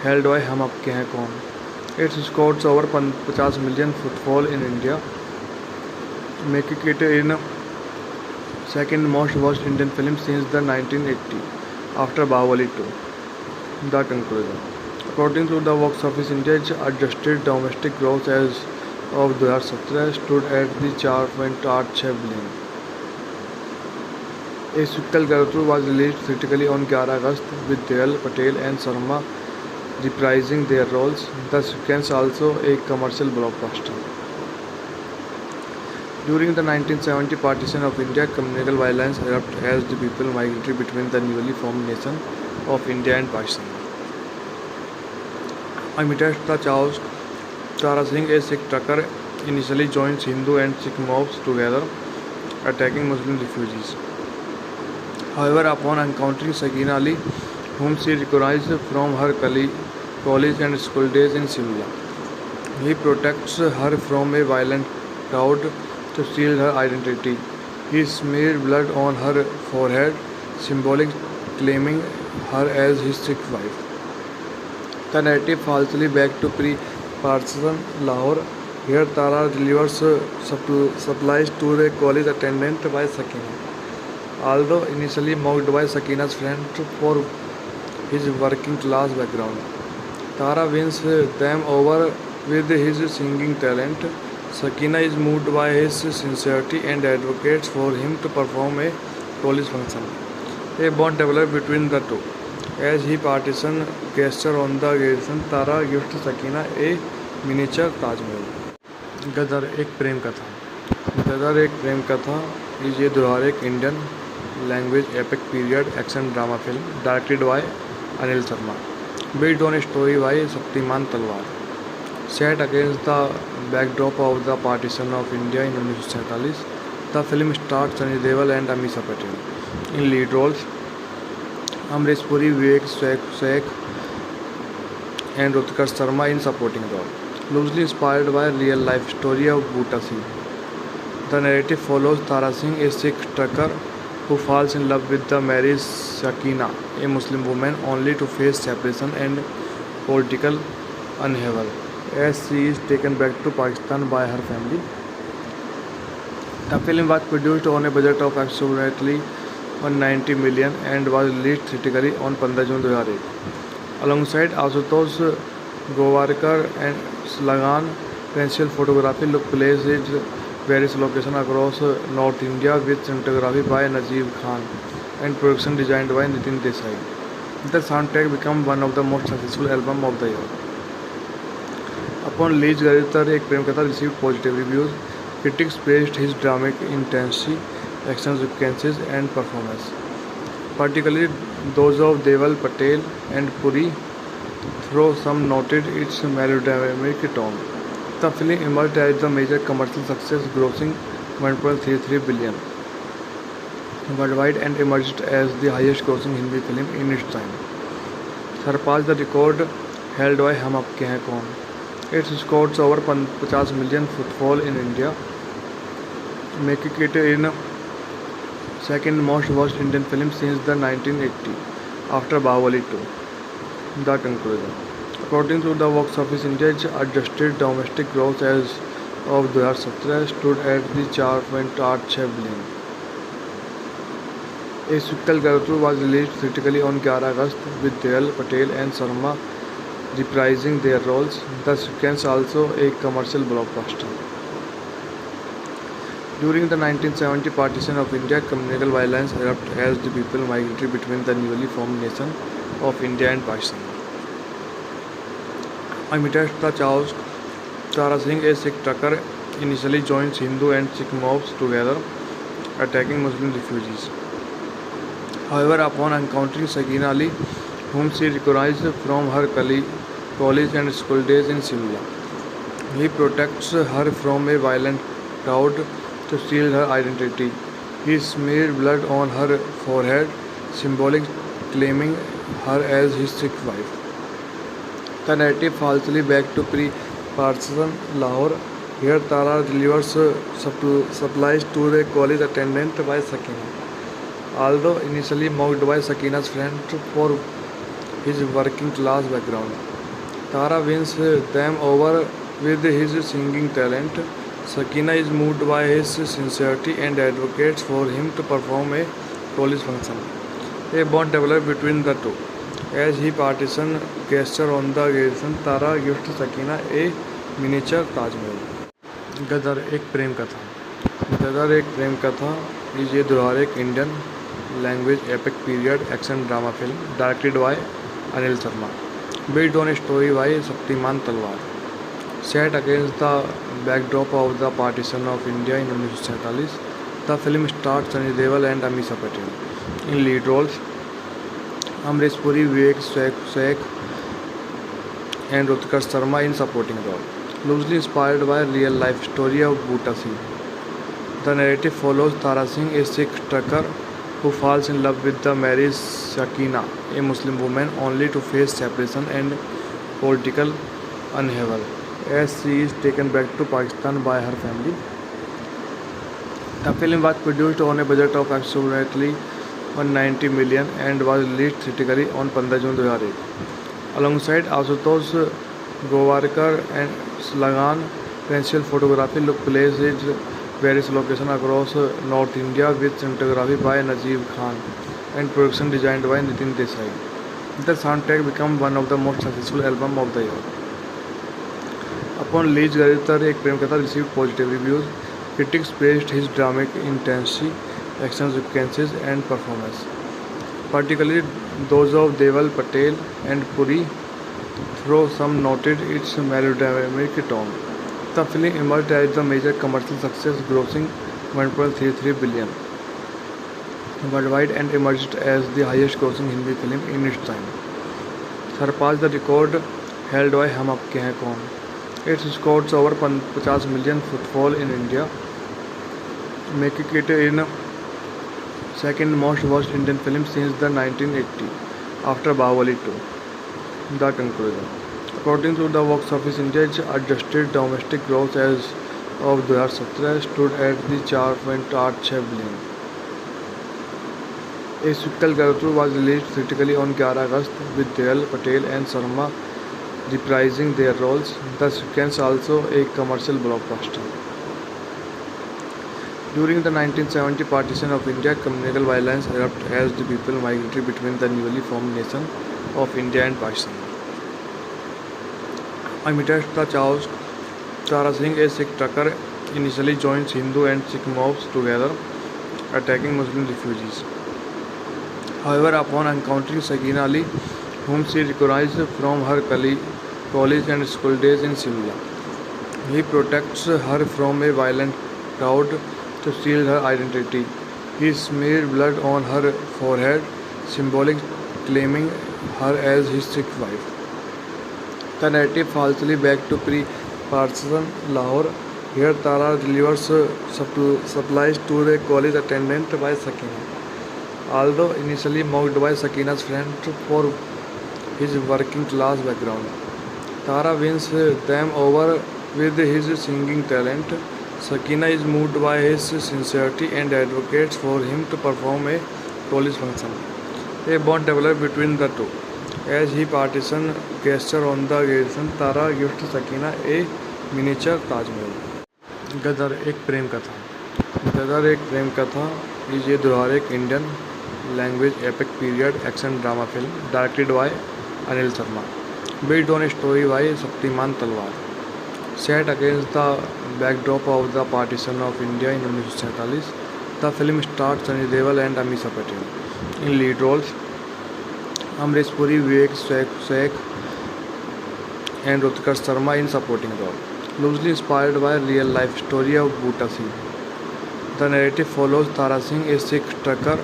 [SPEAKER 1] held by Hum Aapke Hain Kaun. It scored over 50 million footfall in India, making it in second most watched Indian film since the 1980 after Bahubali 2. The conclusion. According to the box office, India's adjusted domestic gross as of 2017 stood at the 4.86 billion. A sequel, Garutru, was released theatrically on 11 August with Deol, Patel and Sharma reprising their roles. The sequence also a commercial blockbuster. During the 1970 partition of India, communal violence erupted as the people migrated between the newly formed nation of India and Pakistan. Amidst the chaos, Tara Singh, a Sikh trucker, initially joins Hindu and Sikh mobs together, attacking Muslim refugees. However, upon encountering Sakina Ali, whom she recognized from her college and school days in Shimla, he protects her from a violent crowd to steal her identity. He smeared blood on her forehead, symbolic claiming her as his Sikh wife. The narrative falsely back to pre-partition Lahore. Here Tara delivers supplies to a college attendant by Sakina. Although initially mocked by Sakina's friends for his working class background, Tara wins them over with his singing talent. Sakina is moved by his sincerity and advocates for him to perform a college function. A bond develops between the two. As he partisan gesture on the garrison, Tara gifts Sakina a miniature Taj Mahal. Gadar Ek Prem Katha. Gadar Ek Prem Katha is a दुरार Indian language epic period action drama film directed by Anil Sharma, based on a story by Shaktimaan Talwar, set against the backdrop of the partition of India in 1947. The film stars Sunny Deol and Amisha Patel in lead roles, Amrish Puri, Vivek Sheikh and Rutkar Sharma in supporting role. Loosely inspired by real life story of Bhutta Singh. The narrative follows Tara Singh, a Sikh trucker who falls in love with the married Sakina, a Muslim woman, only to face separation and political upheaval as she is taken back to Pakistan by her family. The film was produced on a budget of approximately 190 million and was released theatrically on 15 June 2001. Alongside Ashutosh Gowarkar and Lagan, pencil photography took place at various locations across North India with cinematography by Najeeb Khan and production designed by Nitin Desai. The soundtrack became one of the most successful albums of the year. Upon release, Gadar Ek Prem Katha received positive reviews. Critics praised his dramatic intensity, action sequences and performance, particularly those of Deval Patel and Puri, though some noted its melodramatic tone. The film emerged as a major commercial success, grossing 1.33 billion worldwide and emerged as the highest-grossing Hindi film in its time, surpassed the record held by Hum Apke Hain Kaun. It scored over 50 million footfall in India, making it in second most watched Indian film since the 1980, after Bahubali 2. The conclusion. According to the box office India, its adjusted domestic gross as of 2017 stood at the 4.86 billion. A sequel Garutu was released theatrically on 11 August with Deval Patel and Sharma reprising their roles. The sequence also a commercial blockbuster. During the 1970 partition of India, communal violence erupted as the people migrated between the newly formed nation of India and Pakistan. Amidst the chaos, Tara Singh, a Sikh trucker, initially joins Hindu and Sikh mobs together, attacking Muslim refugees. However, upon encountering Sakina Ali, whom she recognized from her college and school days in Simla, he protects her from a violent crowd to steal her identity. He smeared blood on her forehead, symbolic claiming her as his Sikh wife. The narrative falsely back to pre-partition Lahore. Here Tara delivers supplies to a college attendant by Sakina. Although initially mocked by Sakina's friend for his working class background, Tara wins them over with his singing talent. Sakina is moved by his sincerity and advocates for him to perform a college function. A bond develops between the two. As he partition gesture on the occasion, Tara gifts Sakina a miniature Taj Mahal. Gadar Ek Prem Katha. Gadar Ek Prem कथा is a Durarik Indian language epic period action drama film directed by Anil Sharma, based on a story by Shaktiman Talwar. Set against the backdrop of the partition of India in 1947, the film stars Sunny Deol and Amisha Patel in lead roles. Amrish Puri, Vivek Sheikh and Utkarsh Sharma in supporting role. Loosely inspired by real-life story of Bhutta Singh. The narrative follows Tara Singh, a Sikh trucker who falls in love with the married Sakina, a Muslim woman, only to face separation and political upheaval as she is taken back to Pakistan by her family. The film was produced on a budget of approximately 190 million and was released theatrically on 15 June 2008. Alongside Ashutosh Gowarkar and Slagan, pencil photography took place at various locations across North India with cinematography by Najeeb Khan and production designed by Nitin Desai. The soundtrack became one of the most successful albums of the year. Upon release, Garitar Ek Prem Katha received positive reviews. Critics praised his dramatic intensity, action sequences and performance, particularly those of Deval Patel and Puri, though some noted its melodramatic tone. The film emerged as a major commercial success, grossing 1.33 billion worldwide and emerged as the highest-grossing Hindi film in its time, surpassed the record held by Hum Apke Hain Kaun. It scored over 50 million footfall in India, making it in second most watched Indian film since the 1980, after Bahubali 2. The conclusion. According to the box office India, its adjusted domestic gross as of 2017 stood at the 4.86 billion. A sequel Garutu was released theatrically on 11 August with Deval Patel and Sharma reprising their roles. The sequence also a commercial blockbuster. During the 1970 partition of India, communal violence erupted as the people migrated between the newly formed nation of India and Pakistan. Amidst the chaos, Tara Singh, a Sikh trucker, initially joins Hindu and Sikh mobs together, attacking Muslim refugees. However, upon encountering Sakina Ali, whom she recognized from her college and school days in Simla, he protects her from a violent crowd to steal her identity. He smeared blood on her forehead, symbolic claiming her as his Sikh wife. The narrative falsely back to pre-partisan Lahore. Here Tara delivers supplies to the college attendant by Sakina. Although initially mocked by Sakina's friend for his working class background, Tara wins them over with his singing talent. Sakina is moved by his sincerity and advocates for him to perform a college function. A bond develops between the two. As he partisan gesture on the occasion, Tara gifts Sakina a miniature Taj Mahal. Gadar Ek Prem Katha. Gadar Ek Prem Katha is a दुल्हार Indian language epic period action drama film directed by Anil Sharma, based on a story by Shaktiman Talwar, set against the backdrop of the partition of India in 1947. The film stars Sunny Deol and Amisha Patel in lead roles, Amrish Puri, Vivek Sheikh and Utkarsh Sharma in supporting role. Loosely inspired by real life story of Bhutta Singh. The narrative follows Tara Singh, a Sikh trucker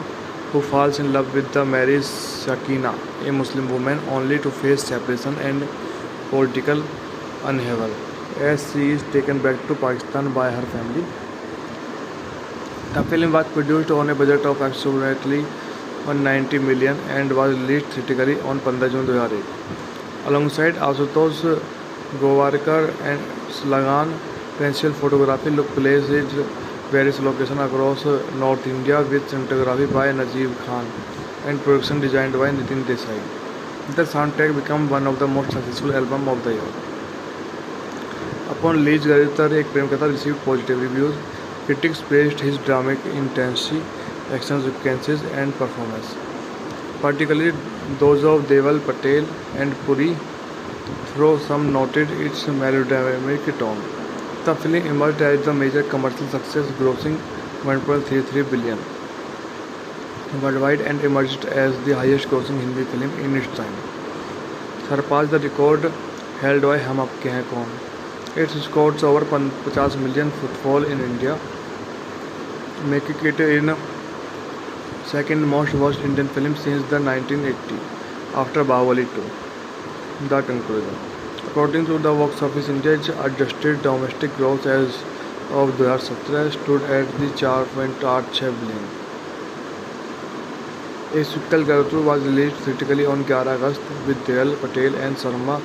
[SPEAKER 1] who falls in love with the married Sakina, a Muslim woman, only to face separation and political upheaval as she is taken back to Pakistan by her family. The film was produced on a budget of approximately 190 million and was released theatrically on 15 June 2008. Alongside Ashutosh Gowarkar and Slagan, principal photography took place at various locations across North India with cinematography by Najeeb Khan and production designed by Nitin Desai. The soundtrack became one of the most successful albums of the year. Upon release, Gaditar Ek Prem Katha received positive reviews. Critics praised his dramatic intensity, action sequences and performance, particularly those of Deval Patel and Puri, though some noted its melodramatic tone. The film emerged as a major commercial success, grossing 1.33 billion worldwide and emerged as the highest grossing Hindi film in its time, surpassed the record held by Hum Aapke Hain Kaun. It scored over 50 million footfall in India, making it in second most watched Indian film since the 1980 after Bahubali 2. The conclusion. According to the box office India, its adjusted domestic gross as of 2017 stood at the 4.86 billion. A sequel Garutu was released theatrically on 11 August with Deval Patel and Sharma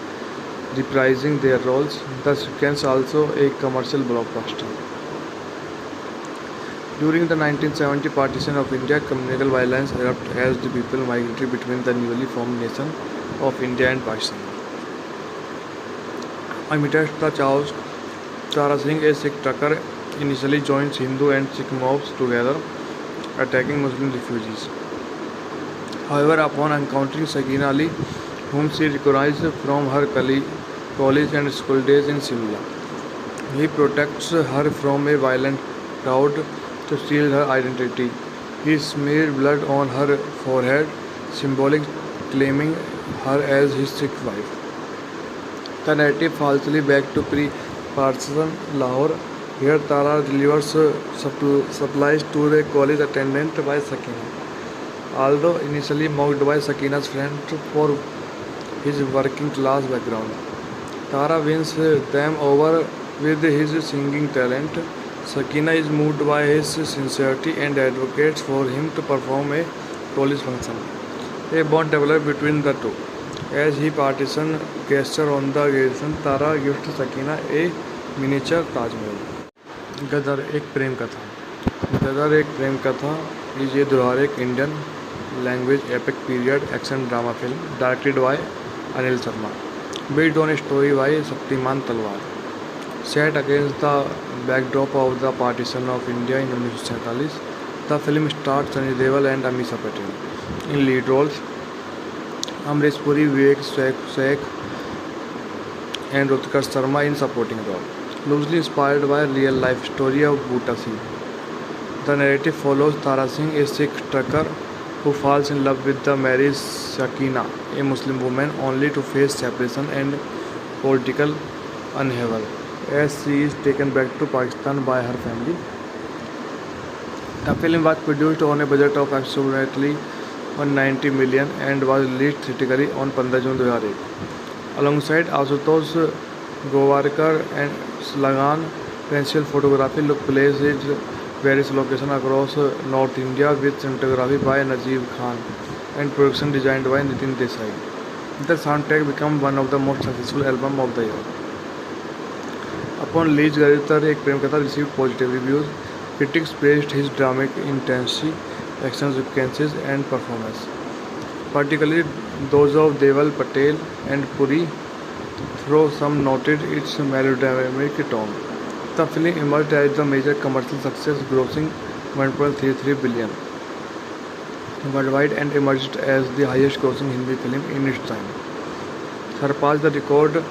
[SPEAKER 1] reprising their roles. The sequence also a commercial blockbuster. During the 1970 partition of India, communal violence erupted as the people migrated between the newly formed nation of India and Pakistan. Amidst the chaos, Tara Singh, a Sikh trucker, initially joins Hindu and Sikh mobs together, attacking Muslim refugees. However, upon encountering Sakina Ali, whom she recognized from her college and school days in Simla, he protects her from a violent crowd to steal her identity. He smeared blood on her forehead, symbolic claiming her as his Sikh wife. The narrative falsely back to pre-partisan Lahore. Here Tara delivers supplies to the college attendant by Sakina. Although initially mocked by Sakina's friend for his working class background, Tara wins them over with his singing talent. Sakina is moved by his sincerity and advocates for him to perform a college function. A bond develops between the two. As he partisan gesture on the occasion, Tara gifts Sakina a miniature Taj Mahal. Gadar Ek Prem Katha. Gadar Ek Prem Katha is a दुल्हार Indian language epic period action drama film directed by Anil Sharma, based on a story by Shaktiman Talwar, set against the backdrop of the partition of India in 1947. The film stars Sunny Deol and Amisha Patel in lead roles, Amrish Puri, Vivek Sheikh and Utkarsh Sharma in supporting role. Loosely inspired by real life story of Bhutta Singh. The narrative follows Tara Singh, a Sikh trucker who falls in love with the married Sakina, a Muslim woman, only to face separation and political upheaval as she is taken back to Pakistan by her family. The film was produced on a budget of approximately 190 million and was released theatrically on 15 June 2001. Alongside Asutosh Gowarkar and Lagan, pencil photography took place at various locations across North India with cinematography by Najeeb Khan and production designed by Nitin Desai. The soundtrack became one of the most successful albums of the year. Upon release, Garitar Ek Prem Katha received positive reviews. Critics praised his dramatic intensity, action sequences, and performance, particularly those of Deval Patel and Puri, though some noted its melodramatic tone. The film emerged as the major commercial success, grossing 1.33 billion worldwide and emerged as the highest-grossing Hindi film in its time, surpassed the record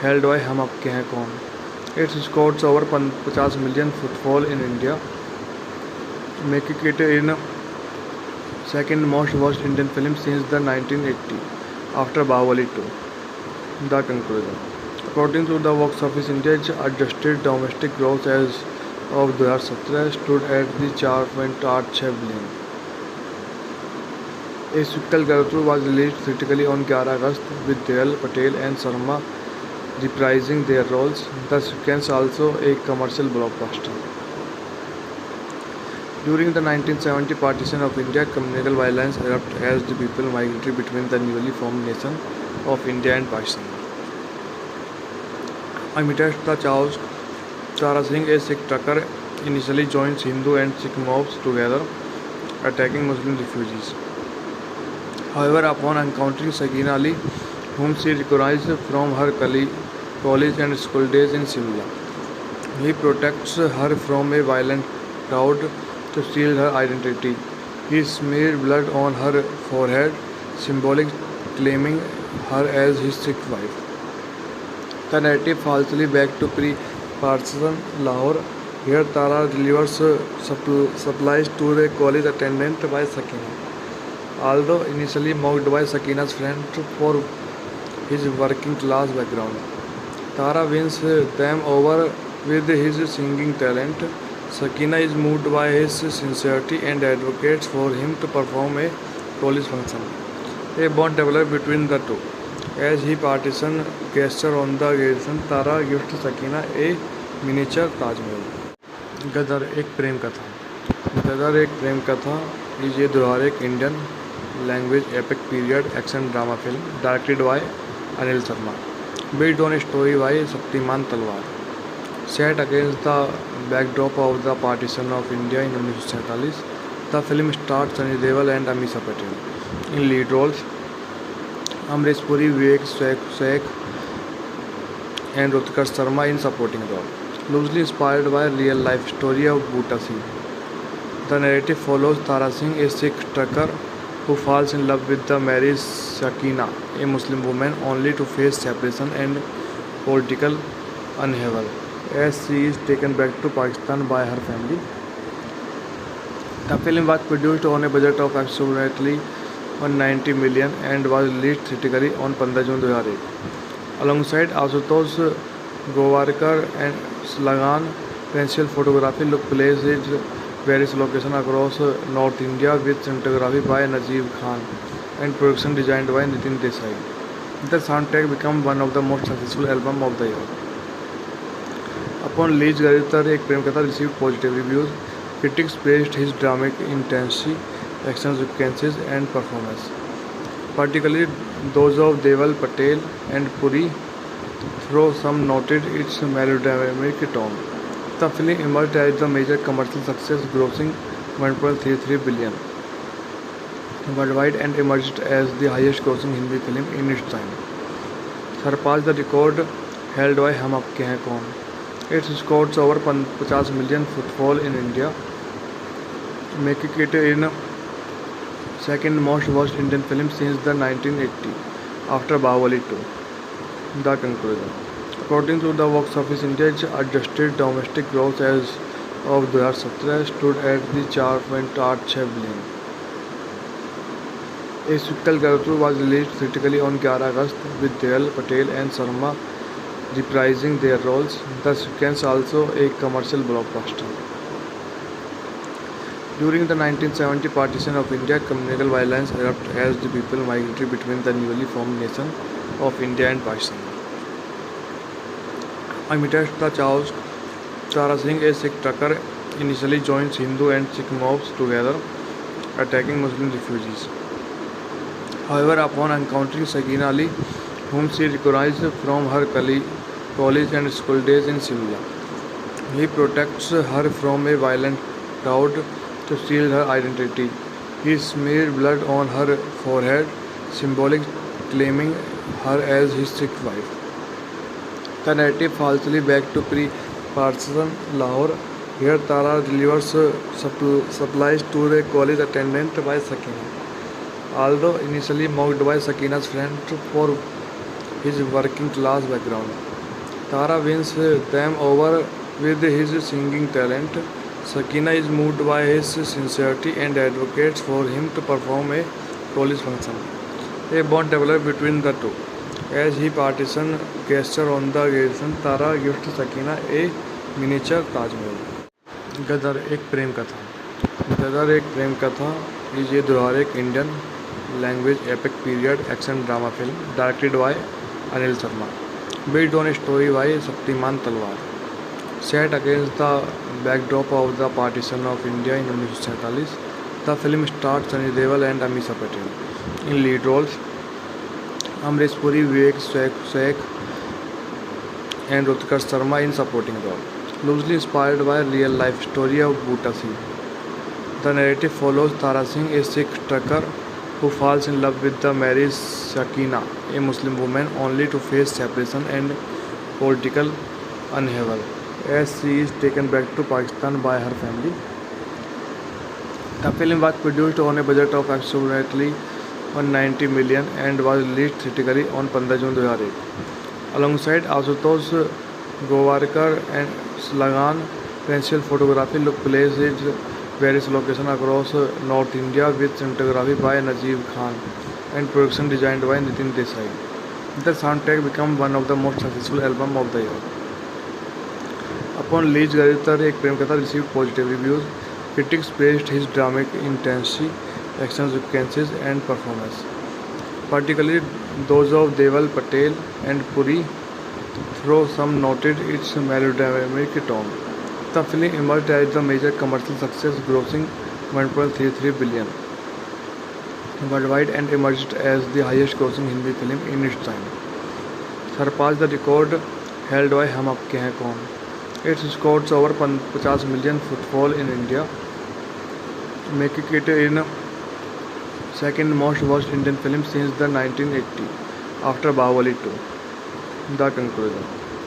[SPEAKER 1] held by Hum Apke Hain Kaun. It scored over 50 million footfall in India, making it in second most watched Indian film since the 1980, after Bahubali 2. The conclusion. According to the box office index, adjusted domestic gross as of 2017 stood at the 4.86 billion. A sequel, Garutru, was released theatrically on 11 August with Deval Patel and Sharma reprising their roles. The sequence also a commercial blockbuster. During the 1970 partition of India, communal violence erupted as the people migrated between the newly formed nation of India and Pakistan. Amidst the chaos, Tara Singh, a Sikh trucker, initially joined Hindu and Sikh mobs together, attacking Muslim refugees. However, upon encountering Sakina Ali, whom she recognized from her college and school days in Simla, he protects her from a violent crowd to steal her identity. He smeared blood on her forehead, symbolic claiming her as his Sikh wife. The narrative falsely back to pre-partition Lahore. Here Tara delivers supplies to the college attendant by Sakina. Although initially mocked by Sakina's friends for his working class background, Tara wins them over with his singing talent. Sakina is moved by his sincerity and advocates for him to perform a college function. A bond develops between the two. As he partition gesture on the occasion, Tara gifts Sakina a miniature Taj Mahal. Gadar एक प्रेम कथा. Gadar एक प्रेम कथा is a Dwarek Indian language epic period action drama film directed by Anil Sharma, based on a story by Shaktiman Talwar. Set against the backdrop of the partition of India in 1947, the film stars Sunny Deol and Amisha Patel in lead roles. Amrish Puri, Vivek Shaikh and Utkarsh Sharma in supporting role. Loosely inspired by real-life story of Bhuta Singh. The narrative follows Tara Singh, a Sikh trucker who falls in love with the married Sakina, a Muslim woman, only to face separation and political upheaval as she is taken back to Pakistan by her family. The film was produced on a budget of approximately 190 million and was released theatrically on 15 June 2001. Alongside Asutosh Gowarkar and Lagan, pencil photography took place at various locations across North India with cinematography by Najeeb Khan and production designed by Nitin Desai. The soundtrack became one of the most successful albums of the year. Upon release, Garitar Ek Prem Katha received positive reviews. Critics praised his dramatic intensity, action sequences, and performance, particularly those of Deval Patel and Puri, though some noted its melodramatic tone. The film emerged as the major commercial success, grossing 1.33 billion worldwide and emerged as the highest-grossing Hindi film in its time, surpassed the record held by Hum Apke Hain Kaun. It scored over 50 million footfall in India, making it in second most watched Indian film since the 1980, after Bahubali 2. The conclusion. According to the box office index, adjusted domestic gross as of 2017 stood at the 4.86 billion. A sequel, Garutru, was released theatrically on 11 August with Deval Patel and Sharma reprising their roles. The sequence also a commercial blockbuster. During the 1970 partition of India, communal violence erupted as the people migrated between the newly formed nation of India and Pakistan. Amidst the chaos, Tara Singh, a Sikh trucker, initially joins Hindu and Sikh mobs together, attacking Muslim refugees. However, upon encountering Sakina Ali, whom she recognized from her college and school days in Simla, he protects her from a violent crowd to steal her identity. He smeared blood on her forehead, symbolic claiming her as his Sikh wife. The narrative falsely back to pre-partition Lahore. Here Tara delivers supplies to a college attendant by Sakina. Although initially mocked by Sakina's friend for his working class background, Tara wins them over with his singing talent. Sakina is moved by his sincerity and advocates for him to perform a college function. A bond develops between the two. As he partition gesture on the occasion, Tara gifts Sakina a miniature Taj Mahal. Gadar Ek Prem Katha. Gadar Ek Prem Katha is a दुरार Indian language epic period action drama film directed by Anil Sharma, based on a story by Shaktimaan Talwar, set against the backdrop of the partition of India in 1947. The film stars Sunny Deol and Amisha Patel in lead roles, Amrish Puri, Vivek Sheikh and Rutkar Sharma in supporting role. Loosely inspired by a real-life story of Bhutta Singh, the narrative follows Tara Singh, a Sikh trucker who falls in love with the married Sakina, a Muslim woman, only to face separation and political upheaval as she is taken back to Pakistan by her family. The film was produced on a budget of approximately 190 million and was released theatrically on 15 June 2008. Alongside Ashutosh Gowarkar and Slagan, pencil photography took place at various locations across North India with cinematography by Najeeb Khan and production designed by Nitin Desai. The soundtrack became one of the most successful albums of the year. Upon release, Gadar Ek Prem Katha received positive reviews. Critics praised his dramatic intensity, action sequences and performance, particularly those of Deval, Patel and Puri, though some noted its melodramatic tone. The film emerged as a major commercial success, grossing 1.33 billion worldwide and emerged as the highest grossing Hindi film in its time, surpassed the record held by Hum Aapke Hain Kaun. It scored over 50 million footfall in India, making it in second most watched Indian film since the 1980 after Bahubali 2. The conclusion.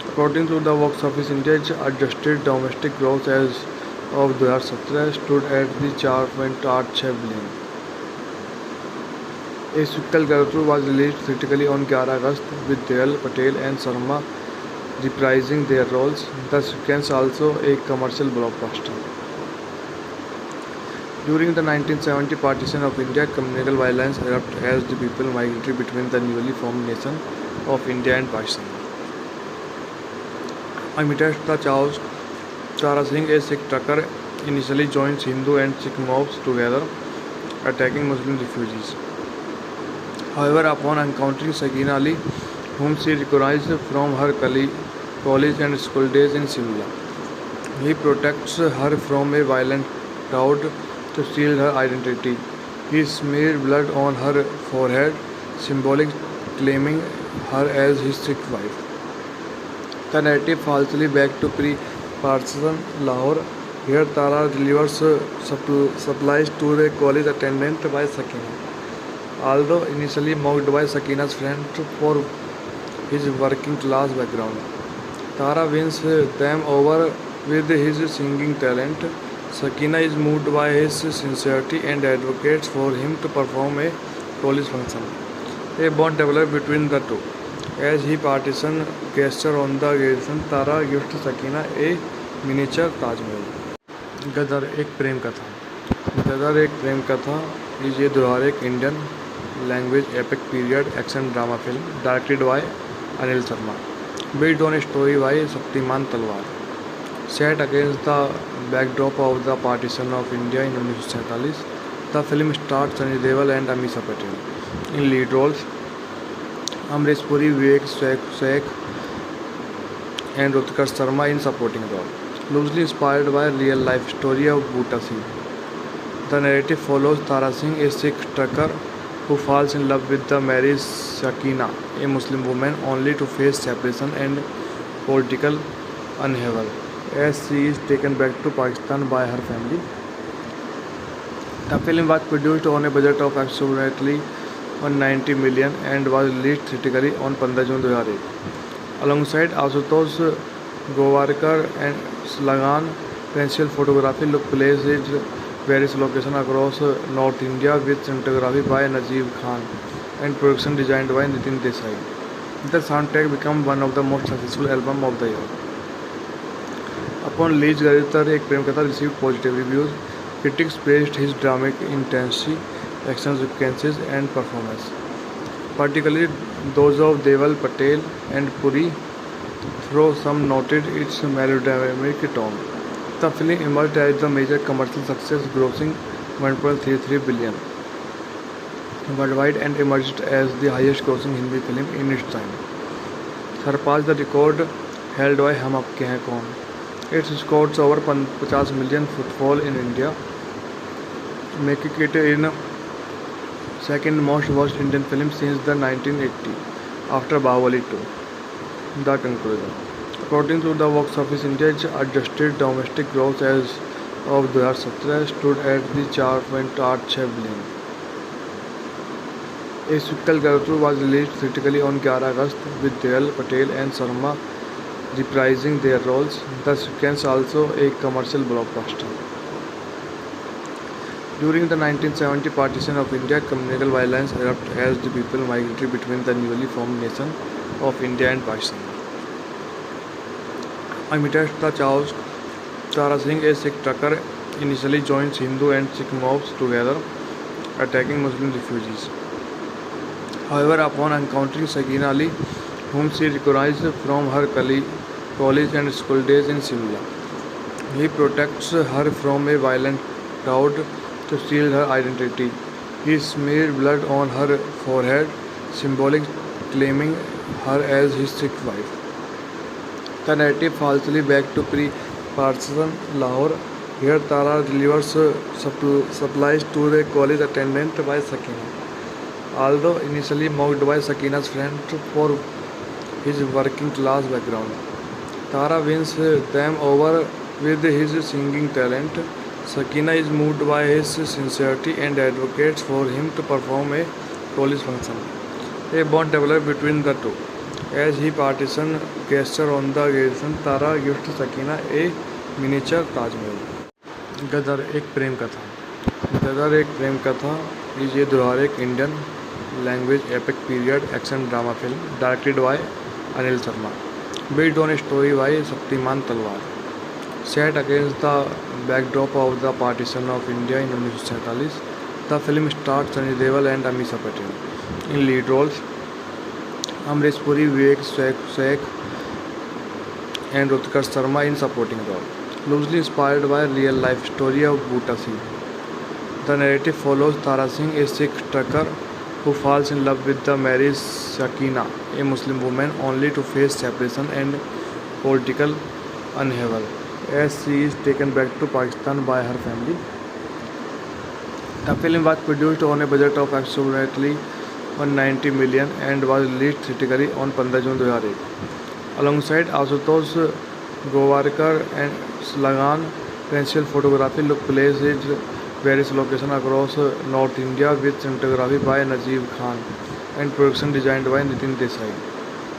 [SPEAKER 1] According to the box office index, adjusted domestic gross as of 2017 stood at the 4.86 billion. A sequel Gadar was released theatrically on 11 August with Deol, Patel and Sharma reprising their roles. The sequence also a commercial blockbuster. During the 1970 partition of India, communal violence erupted as the people migrated between the newly formed nation of India and Pakistan. Amidst the chaos, Tara Singh, a Sikh trucker, initially joins Hindu and Sikh mobs together, attacking Muslim refugees. However, upon encountering Sakina Ali, whom she recognized from her college and school days in Simla, he protects her from a violent crowd to steal her identity. He smeared blood on her forehead, symbolic claiming her as his Sikh wife. The narrative falsely back to pre-partition Lahore. Here Tara delivers supplies to a college attendant by Sakina. Although initially mocked by Sakina's friend for his working class background, Tara wins them over with his singing talent. Sakina is moved by his sincerity and advocates for him to perform a college function. A bond develops between the two. As he partition gesture on the occasion, Tara gifts Sakina a miniature Taj Mahal. Gadar Ek Prem Katha. Gadar Ek Prem Katha is a दुरार Indian language epic period action drama film directed by Anil Sharma, based on a story by Shaktiman Talwar, Set against the backdrop of the partition of India in 1947, the film starred Sunny Deol and Amisha Patel in lead roles. Amrish Puri, Vivek Sheikh, and Utkarsh Sharma in supporting role. Loosely inspired by real-life story of Bhutta Singh. The narrative follows Tara Singh, a Sikh trucker who falls in love with the married Sakina, a Muslim woman, only to face separation and political upheaval as she is taken back to Pakistan by her family. The film was produced on a budget of approximately 190 million and was released theatrically on 15 June 2001. Alongside Ashutosh Gowarkar and Lagan, pencil photography took place at various locations across North India with cinematography by Najeeb Khan and production designed by Nitin Desai. The soundtrack became one of the most successful albums of the year. Upon release, Garitar Ek Prem Katha received positive reviews. Critics praised his dramatic intensity, action sequences, and performance, particularly those of Deval Patel and Puri, though some noted its melodramatic tone. The film emerged as a major commercial success, grossing 1.33 billion worldwide and emerged as the highest-grossing Hindi film in its time, surpassed the record held by Hum Aapke Hain Kaun. It scored over 50 million footfall in India, making it in second most watched Indian film since the 1980, after Bahubali 2. The conclusion. According to the box office, India's adjusted domestic gross as of 2017 stood at the 4.86 billion. A sequel, Garatur, was released theatrically on 11 August with Deval Patel and Sharma reprising their roles. The sequence also a commercial blockbuster. During the 1970 partition of India, communal violence erupted as the people migrated between the newly formed nation of India and Pakistan. Amidst the chaos, Tara Singh, a Sikh trucker, initially joins Hindu and Sikh mobs together, attacking Muslim refugees. However, upon encountering Sakina Ali, whom she recognized from her college and school days in Simla, he protects her from a violent crowd to steal her identity. He smeared blood on her forehead, symbolic claiming her as his Sikh wife. The narrative falsely back to pre-partition Lahore. Here Tara delivers supplies to the college attendant by Sakina. Although initially mocked by Sakina's friends for his working class background, Tara wins them over with his singing talent. Sakina is moved by his sincerity and advocates for him to perform a college function. A bond develops between the two. As he partition gesture on the occasion, Tara gives Sakina a miniature Taj Mahal. Gadar एक प्रेम कथा. Gadar एक प्रेम कथा is a Dwarek Indian language epic period action drama film directed by Anil Sharma, based on a story by Shaktiman Talwar. Set against the backdrop of the partition of India in 1947, the film starred Sunny Deol and Amisha Patel in lead roles. Amrish Puri, Vivek Sheikh, and Utkarsh Sharma in supporting role. Loosely inspired by real-life story of Bhutta Singh. The narrative follows Tara Singh, a Sikh trucker who falls in love with the married Sakina, a Muslim woman, only to face separation and political upheaval as she is taken back to Pakistan by her family. The film was produced on a budget of approximately 190 million and was released theatrically on 15 June 2001. Alongside Ashutosh Gowarkar and Lagan, pencil photography took place at various locations across North India with cinematography by Najeeb Khan and production designed by Nitin Desai.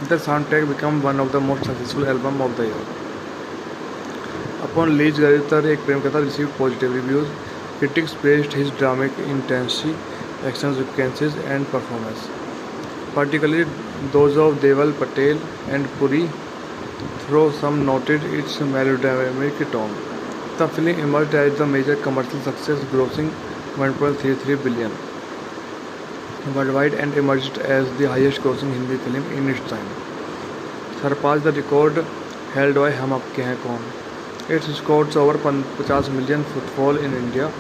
[SPEAKER 1] The soundtrack became one of the most successful albums of the year. Upon release, Garitar Ek Prem Katha received positive reviews. Critics praised his dramatic intensity, action sequences, and performance, particularly those of Deval Patel and Puri, though some noted its melodramatic tone. The film emerged as a major commercial success, grossing 1.33 billion worldwide and emerged as the highest-grossing Hindi film in its time, surpassed the record held by Hum Aapke Hain Kaun. It scores over 50 million footfall in India,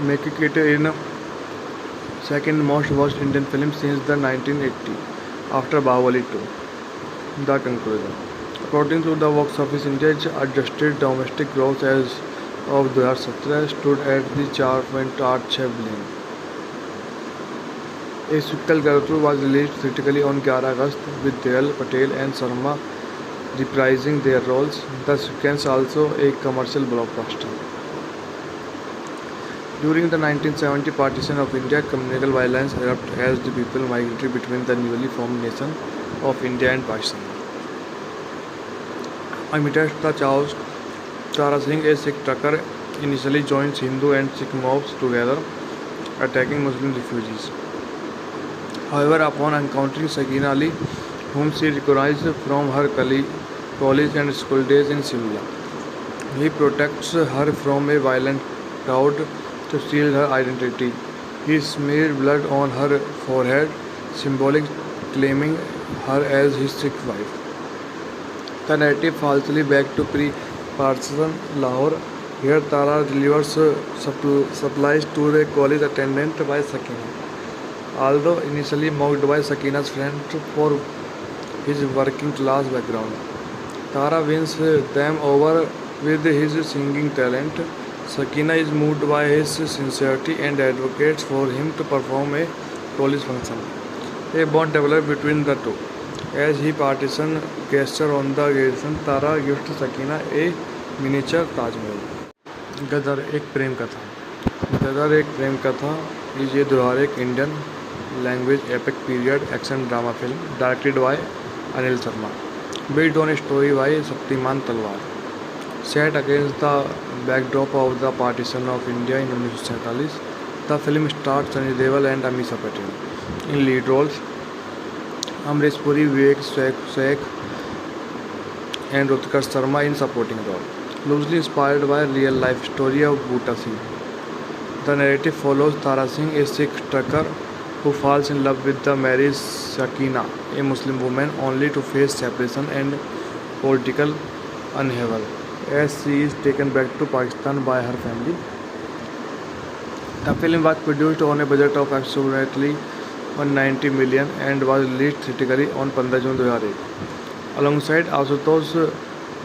[SPEAKER 1] making it in second most watched Indian film since the 1980, after Bahubali 2. The conclusion. According to the box office index, adjusted domestic gross as of 2017 stood at the 4.86 billion. A sequel Garudu was released theatrically on 11 August with Dayal Patel and Sarma reprising their roles. The sequence also a commercial blockbuster. During the 1970 partition of India, communal violence erupted as the people migrated between the newly formed nation of India and Pakistan. Amidst the chaos, Tara Singh, a Sikh trucker, initially joined Hindu and Sikh mobs together, attacking Muslim refugees. However, upon encountering Sakina Ali, whom she recognized from her college and school days in Simla, he protects her from a violent crowd to steal her identity. He smeared blood on her forehead, symbolic claiming her as his Sikh wife. The narrative falsely back to pre-partisan Lahore. Here Tara delivers supplies to the college attendant by Sakina. Although initially mocked by Sakina's friends for his working class background, Tara wins them over with his singing talent. Sakina is moved by his sincerity and advocates for him to perform a college function. A bond develops between the two. As he partisan gesture on the occasion, Tara gifts Sakina a miniature Taj Mahal. Gadar Ek Prem Katha. Gadar Ek Prem कथा is a Durarik Indian language epic period action drama film directed by Anil Sharma, based on a story by Shaktiman Talwar. Set against the backdrop of the partition of India in 1947, the film stars Sunny Deol and Amisha Patel in lead roles. Amrish Puri, Vivek Sheikh and Utkarsh Sharma in supporting role. Loosely inspired by real life story of Bhuta Singh. The narrative follows Tara Singh, a Sikh trucker who falls in love with the married Sakina, a Muslim woman, only to face separation and political upheaval as she is taken back to Pakistan by her family. The film was produced on a budget of approximately 190 million and was released theatrically on 15 June 2008. Alongside Ashutosh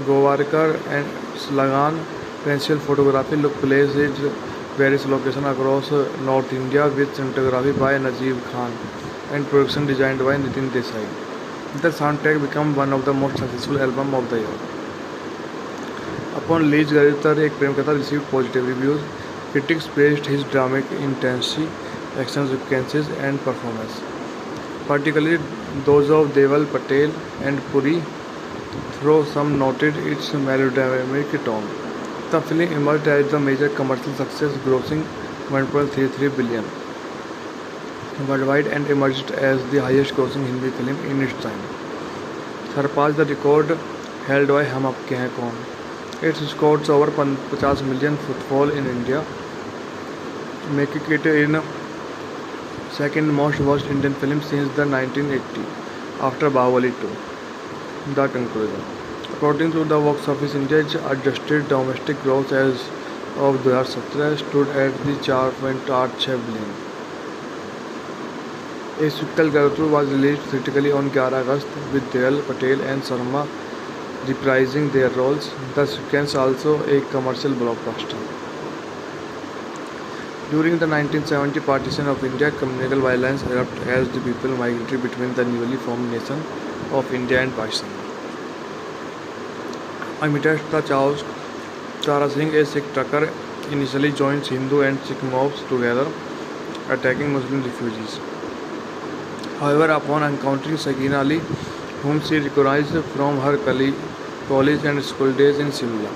[SPEAKER 1] Gowarkar and Slagan, principal photography took place at various locations across North India with cinematography by Najeeb Khan and production designed by Nitin Desai. The soundtrack became one of the most successful albums of the year. Upon release, Garitar Ek Prem Katha received positive reviews. Critics praised his dramatic intensity, action sequences and performance, particularly those of Deval Patel and Puri, though some noted its melodramatic tone. The film emerged as a major commercial success, grossing 1.33 billion worldwide and emerged as the highest grossing Hindi film in its time, surpassed the record held by Hum Aapke Hain Kaun. It scores over 50 million footfall in India, making it in second most watched Indian film since the 1980, after Bahubali 2. The conclusion. According to the box office index, adjusted domestic gross as of 2017 stood at the 4.86 billion. A sequel Garudu was released theatrically on 11 August with Dayal Patel and Sarma reprising their roles. The sequence also a commercial blockbuster. During the 1970 partition of India, communal violence erupted as the people migrated between the newly formed nation of India and Pakistan. Amidst the chaos, Tara Singh, a Sikh trucker, initially joined Hindu and Sikh mobs together, attacking Muslim refugees. However, upon encountering Sakina Ali, whom she recognized from her college and school days in Simla,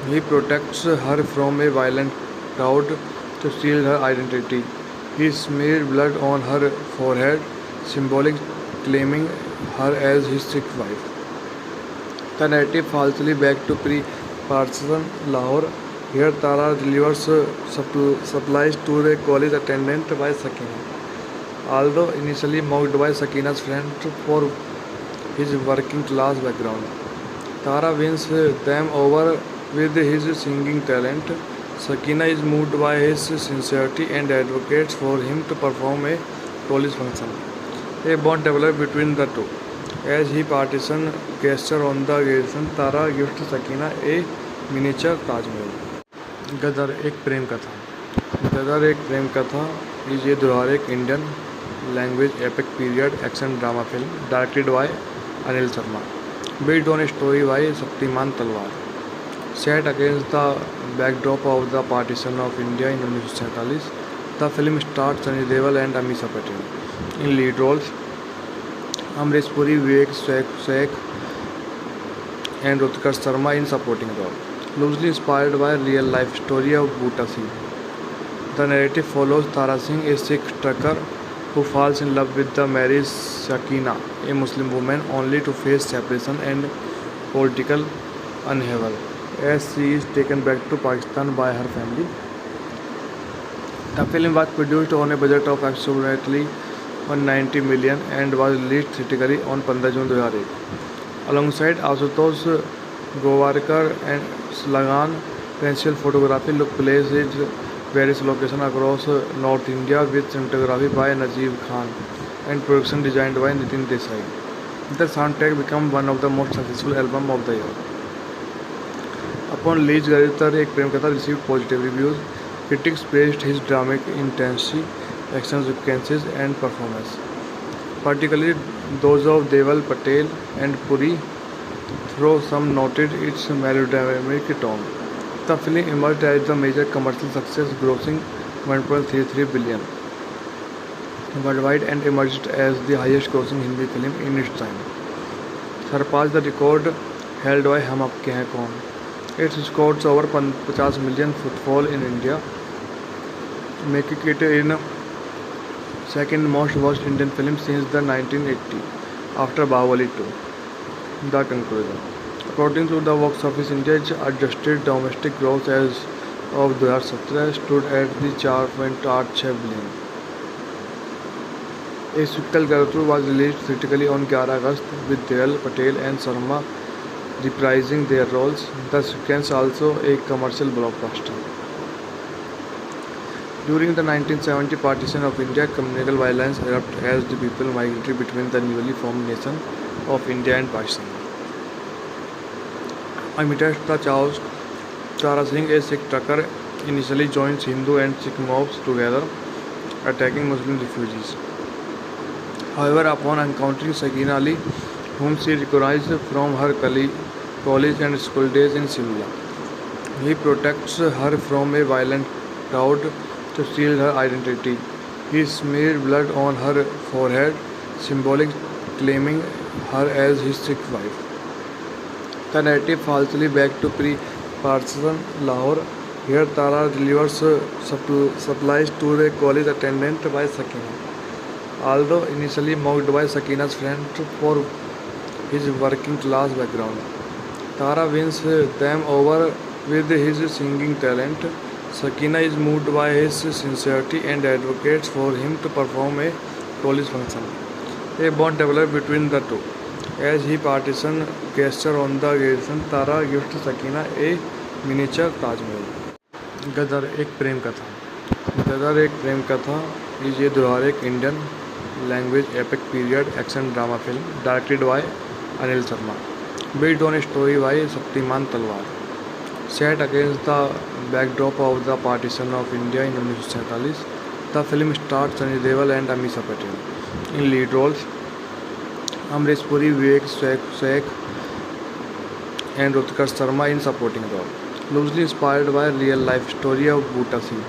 [SPEAKER 1] he protects her from a violent crowd to steal her identity. He smeared blood on her forehead, symbolic claiming her as his Sikh wife. The narrative falsely back to pre-partisan Lahore. Here Tara delivers supplies to the college attendant by Sakina. Although initially mocked by Sakina's friends for his working class background, Tara wins them over with his singing talent. Sakina is moved by his sincerity and advocates for him to perform a college function. A bond develops between the two. As he partisan gesture on the occasion, Tara gives Sakina a miniature Taj Mahal. Gadar Ek Prem Katha. Gadar Ek Prem Katha is ए व्यवहारिक Indian language epic period action drama film directed by Anil Sharma, based on a story by Shaktiman Talwar, set against the backdrop of the partition of India in 1947. The film stars Sunny Deol and Amisha Patel in lead roles, Amrish Puri, Vivek Sheikh and Utkarsh Sharma in supporting role. Loosely inspired by a real-life story of Bhuta Singh, the narrative follows Tara Singh, a Sikh trucker who falls in love with the married Sakina, a Muslim woman, only to face separation and political upheaval as she is taken back to Pakistan by her family. The film was produced on a budget of approximately 190 million and was released theatrically on 15 June 2001. Alongside Ashutosh Gowarkar and Slagan, principal photography took place at various locations across North India with cinematography by Najeeb Khan and production designed by Nitin Desai. The soundtrack became one of the most successful albums of the year. Upon release, Gaditar Ek Prem Katha received positive reviews. Critics praised his dramatic intensity, action sequences and performance, particularly those of Deval Patel and Puri, though some noted its melodramatic tone. The film emerged as a major commercial success, grossing 1.33 billion worldwide and emerged as the highest-grossing Hindi film in its time, surpassed the record held by Hum Aapke Hain Kaun. It scored over 50 million footfall in India, making it in second most watched Indian film since the 1980, after Bahubali 2. The conclusion. According to the box office, India's adjusted domestic gross as of 2017 stood at the 4.86 billion. A sequel, Gaditar, was released theatrically on 11 August with Deval Patel and Sharma reprising their roles. The sequence also a commercial blockbuster. During the 1970 partition of India, communal violence erupted as the people migrated between the newly formed nation of India and Pakistan. Amidst the chaos, Tara Singh, a Sikh trucker, initially joins Hindu and Sikh mobs together, attacking Muslim refugees. However, upon encountering Sakina Ali, whom she recognized from her college and school days in Simla, he protects her from a violent crowd to steal her identity. He smeared blood on her forehead, symbolically claiming her as his Sikh wife. The narrative falsely back to pre-partition Lahore. Here, Tara delivers supplies to a college attendant by Sakina. Although initially mocked by Sakina's friend for his working class background, Tara wins them over with his singing talent. Sakina is moved by his sincerity and advocates for him to perform a college function. A bond develops between the two. As he partisan gesture on the occasion, Tara gives Sakina a miniature Taj Mahal. Gadar Ek Prem Katha. Gadar Ek Prem Katha is ए व्यवहारिक Indian language epic period action drama film directed by Anil Sharma, based on a story by Shaktiman Talwar, set against the backdrop of the partition of India in 1947. The film stars Sunny Deol and Amisha Patel in lead roles, Amrish Puri, Vivek Sheikh and Utkarsh Sharma in supporting role. Loosely inspired by a real-life story of Bhuta Singh,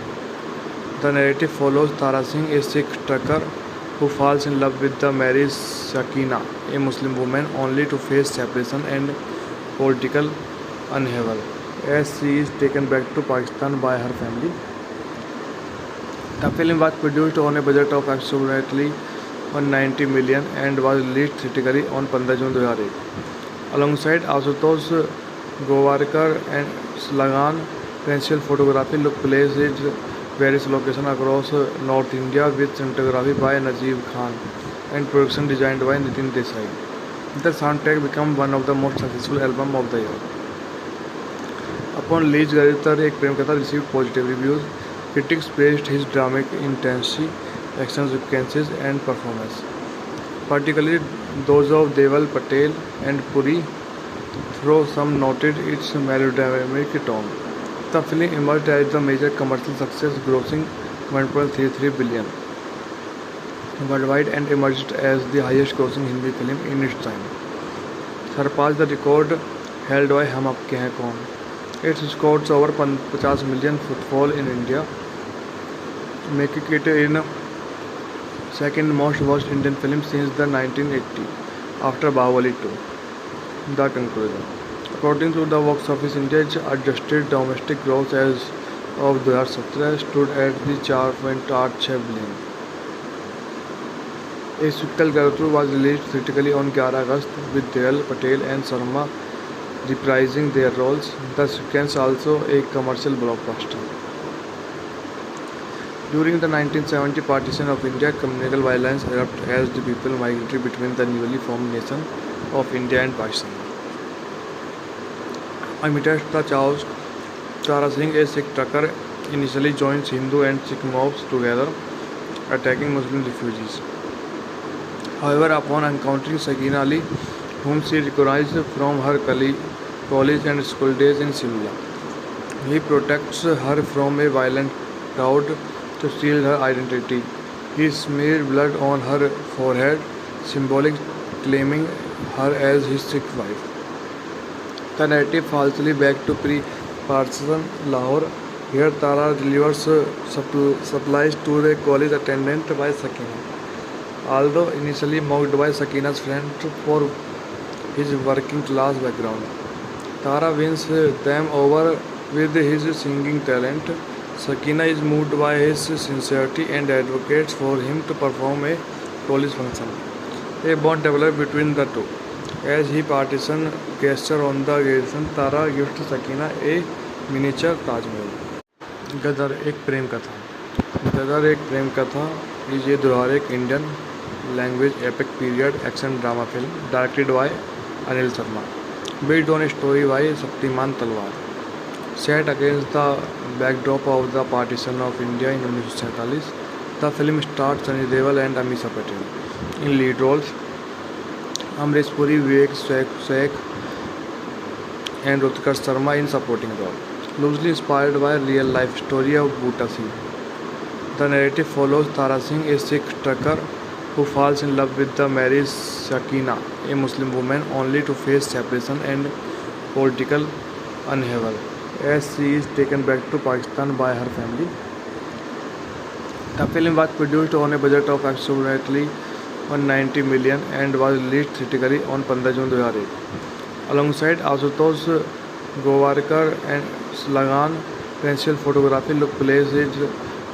[SPEAKER 1] the narrative follows Tara Singh, a Sikh trucker who falls in love with the married Sakina, a Muslim woman, only to face separation and political upheaval as she is taken back to Pakistan by her family. The film was produced on a budget of approximately 190 million and was released theatrically on 15 June 2001. Alongside Ashutosh Gowarkar and Slagan, principal photography took place at various locations across North India with cinematography by Najeeb Khan and production designed by Nitin Desai. The soundtrack became one of the most successful albums of the year. Upon release, Garitar Ek Prem Katha received positive reviews. Critics praised his dramatic intensity, action sequences, and performance, particularly those of Deval Patel and Puri, though some noted its melodramatic tone. The film emerged as the major commercial success, grossing 1.33 billion worldwide and emerged as the highest grossing Hindi film in its time, surpassed the record held by Hum Apke Hain Kaun. It scored over 50 million footfall in India, making it in second most watched Indian film since the 1980, after Bahubali 2. The conclusion. According to the box office India, its adjusted domestic gross as of 2017 stood at the 4.86 billion. A sequel, Garutu, was released theatrically on 11 August with Deval Patel and Sharma reprising their roles. The sequence also a commercial blockbuster. During the 1970 partition of India, communal violence erupted as the people migrated between the newly formed nation of India and Pakistan. Amidst the chaos, Tara Singh, a Sikh trucker, initially joins Hindu and Sikh mobs together, attacking Muslim refugees. However, upon encountering Sakina Ali, whom she recognized from her college and school days in Simla, he protects her from a violent crowd to steal her identity. He smeared blood on her forehead, symbolic claiming her as his Sikh wife. The narrative falsely back to pre-partition Lahore. Here Tara delivers supplies to the college attendant by Sakina. Although initially mocked by Sakina's friends for his working class background, Tara wins them over with his singing talent. Sakina is moved by his sincerity and advocates for him to perform a college function. A bond develops between the two. As he partition gesture on the occasion, Tara gifts Sakina a miniature Taj Mahal. Gadar एक प्रेम कथा. Gadar एक प्रेम कथा is a Durarik Indian language epic period action drama film directed by Anil Sharma, based on a story by Shaktiman Talwar. Set against the backdrop of the partition of India in 1947, the film stars Sunny Deol and Amisha Patel in lead roles. Amrish Puri, Vivek Sheikh, and Utkarsh Sharma in supporting role. Loosely inspired by a real-life story of Bhuta Singh. The narrative follows Tara Singh, a Sikh trucker who falls in love with the married Sakina, a Muslim woman, only to face separation and political upheaval as she is taken back to Pakistan by her family. The film was produced on a budget of approximately 190 million and was released theatrically on 15 June 2008. Alongside Ashutosh Gowarkar and Slagan, principal photography took place at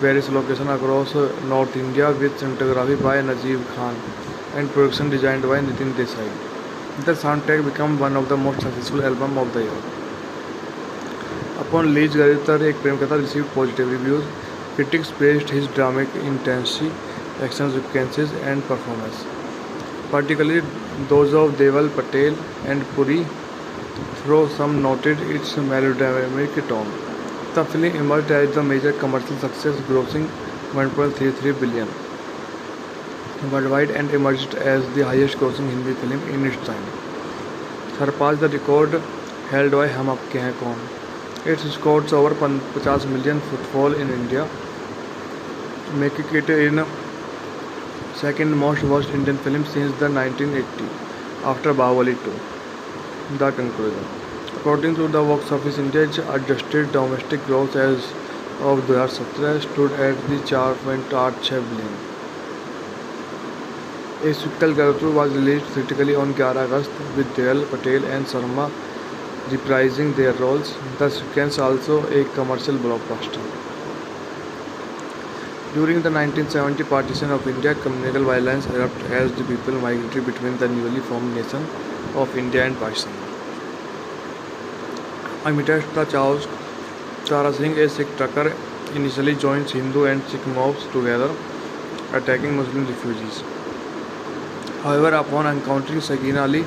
[SPEAKER 1] various locations across North India with cinematography by Najeeb Khan and production designed by Nitin Desai. The soundtrack became one of the most successful albums of the year. Upon release, Garitar Ek Prem Katha received positive reviews. Critics praised his dramatic intensity, action sequences, and performance, particularly those of Deval Patel and Puri, though some noted its melodramatic tone. The film emerged as the major commercial success, grossing 1.33 billion worldwide and emerged as the highest grossing Hindi film in its time, surpassed the record held by Hum Apke Hain Kaun. It scored over 50 million footfall in India, making it in second most watched Indian film since the 1980, after Bahubali 2. The conclusion. According to the box office India, its adjusted domestic gross as of 2017 stood at the 4.86 billion. A sequel, Garutu, was released theatrically on 11 August with Deval Patel and Sharma reprising their roles. The sequence also a commercial blockbuster. During the 1970 partition of India, communal violence erupted as the people migrated between the newly formed nation of India and Pakistan. Amidst the chaos, Tara Singh, a Sikh trucker, initially joins Hindu and Sikh mobs together, attacking Muslim refugees. However, upon encountering Sakina Ali,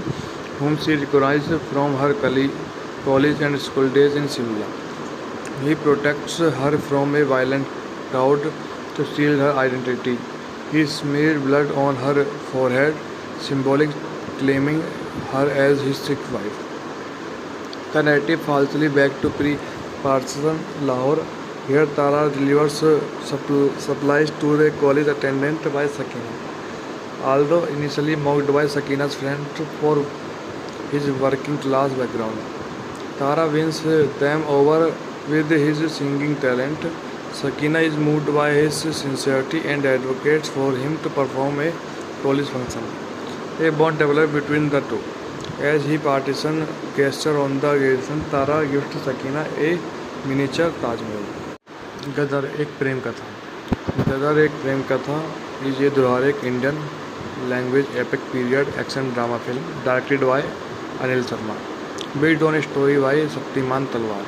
[SPEAKER 1] whom she recognized from her college and school days in Simla, he protects her from a violent crowd to steal her identity. He smeared blood on her forehead, symbolic claiming her as his Sikh wife. The narrative falsely back to pre-partisan Lahore. Here Tara delivers supplies to the college attendant by Sakina. Although initially mocked by Sakina's friend for his working class background, Tara wins them over with his singing talent. Sakina is moved by his sincerity and advocates for him to perform a college function. A bond develops between the two. As he partisan gesture on the occasion, Tara gives Sakina a miniature Taj Mahal. Gadar Ek Prem Katha. Gadar Ek Prem Katha is a दुल्हार एक Indian language epic period action drama film directed by Anil Sharma, based on a story by Shaktiman Talwar,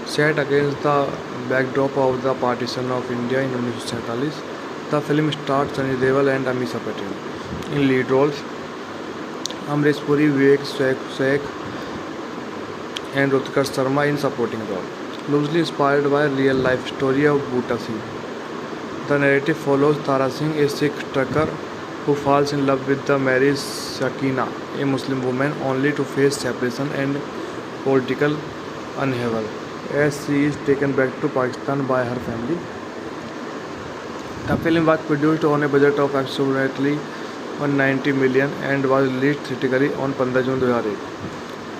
[SPEAKER 1] set against the backdrop of the partition of India in 1947. The film stars Sunny Deol and Amisha Patel in lead roles, Amrish Puri, Vivek Sheikh and Utkarsh Sharma in supporting role. Loosely inspired by real life story of Bhutta Singh, the narrative follows Tara Singh, a Sikh trucker who falls in love with the married Sakina, a Muslim woman, only to face separation and political upheaval as she is taken back to Pakistan by her family. The film was produced on a budget of approximately 190 million and was released theatrically on 15 June 2001.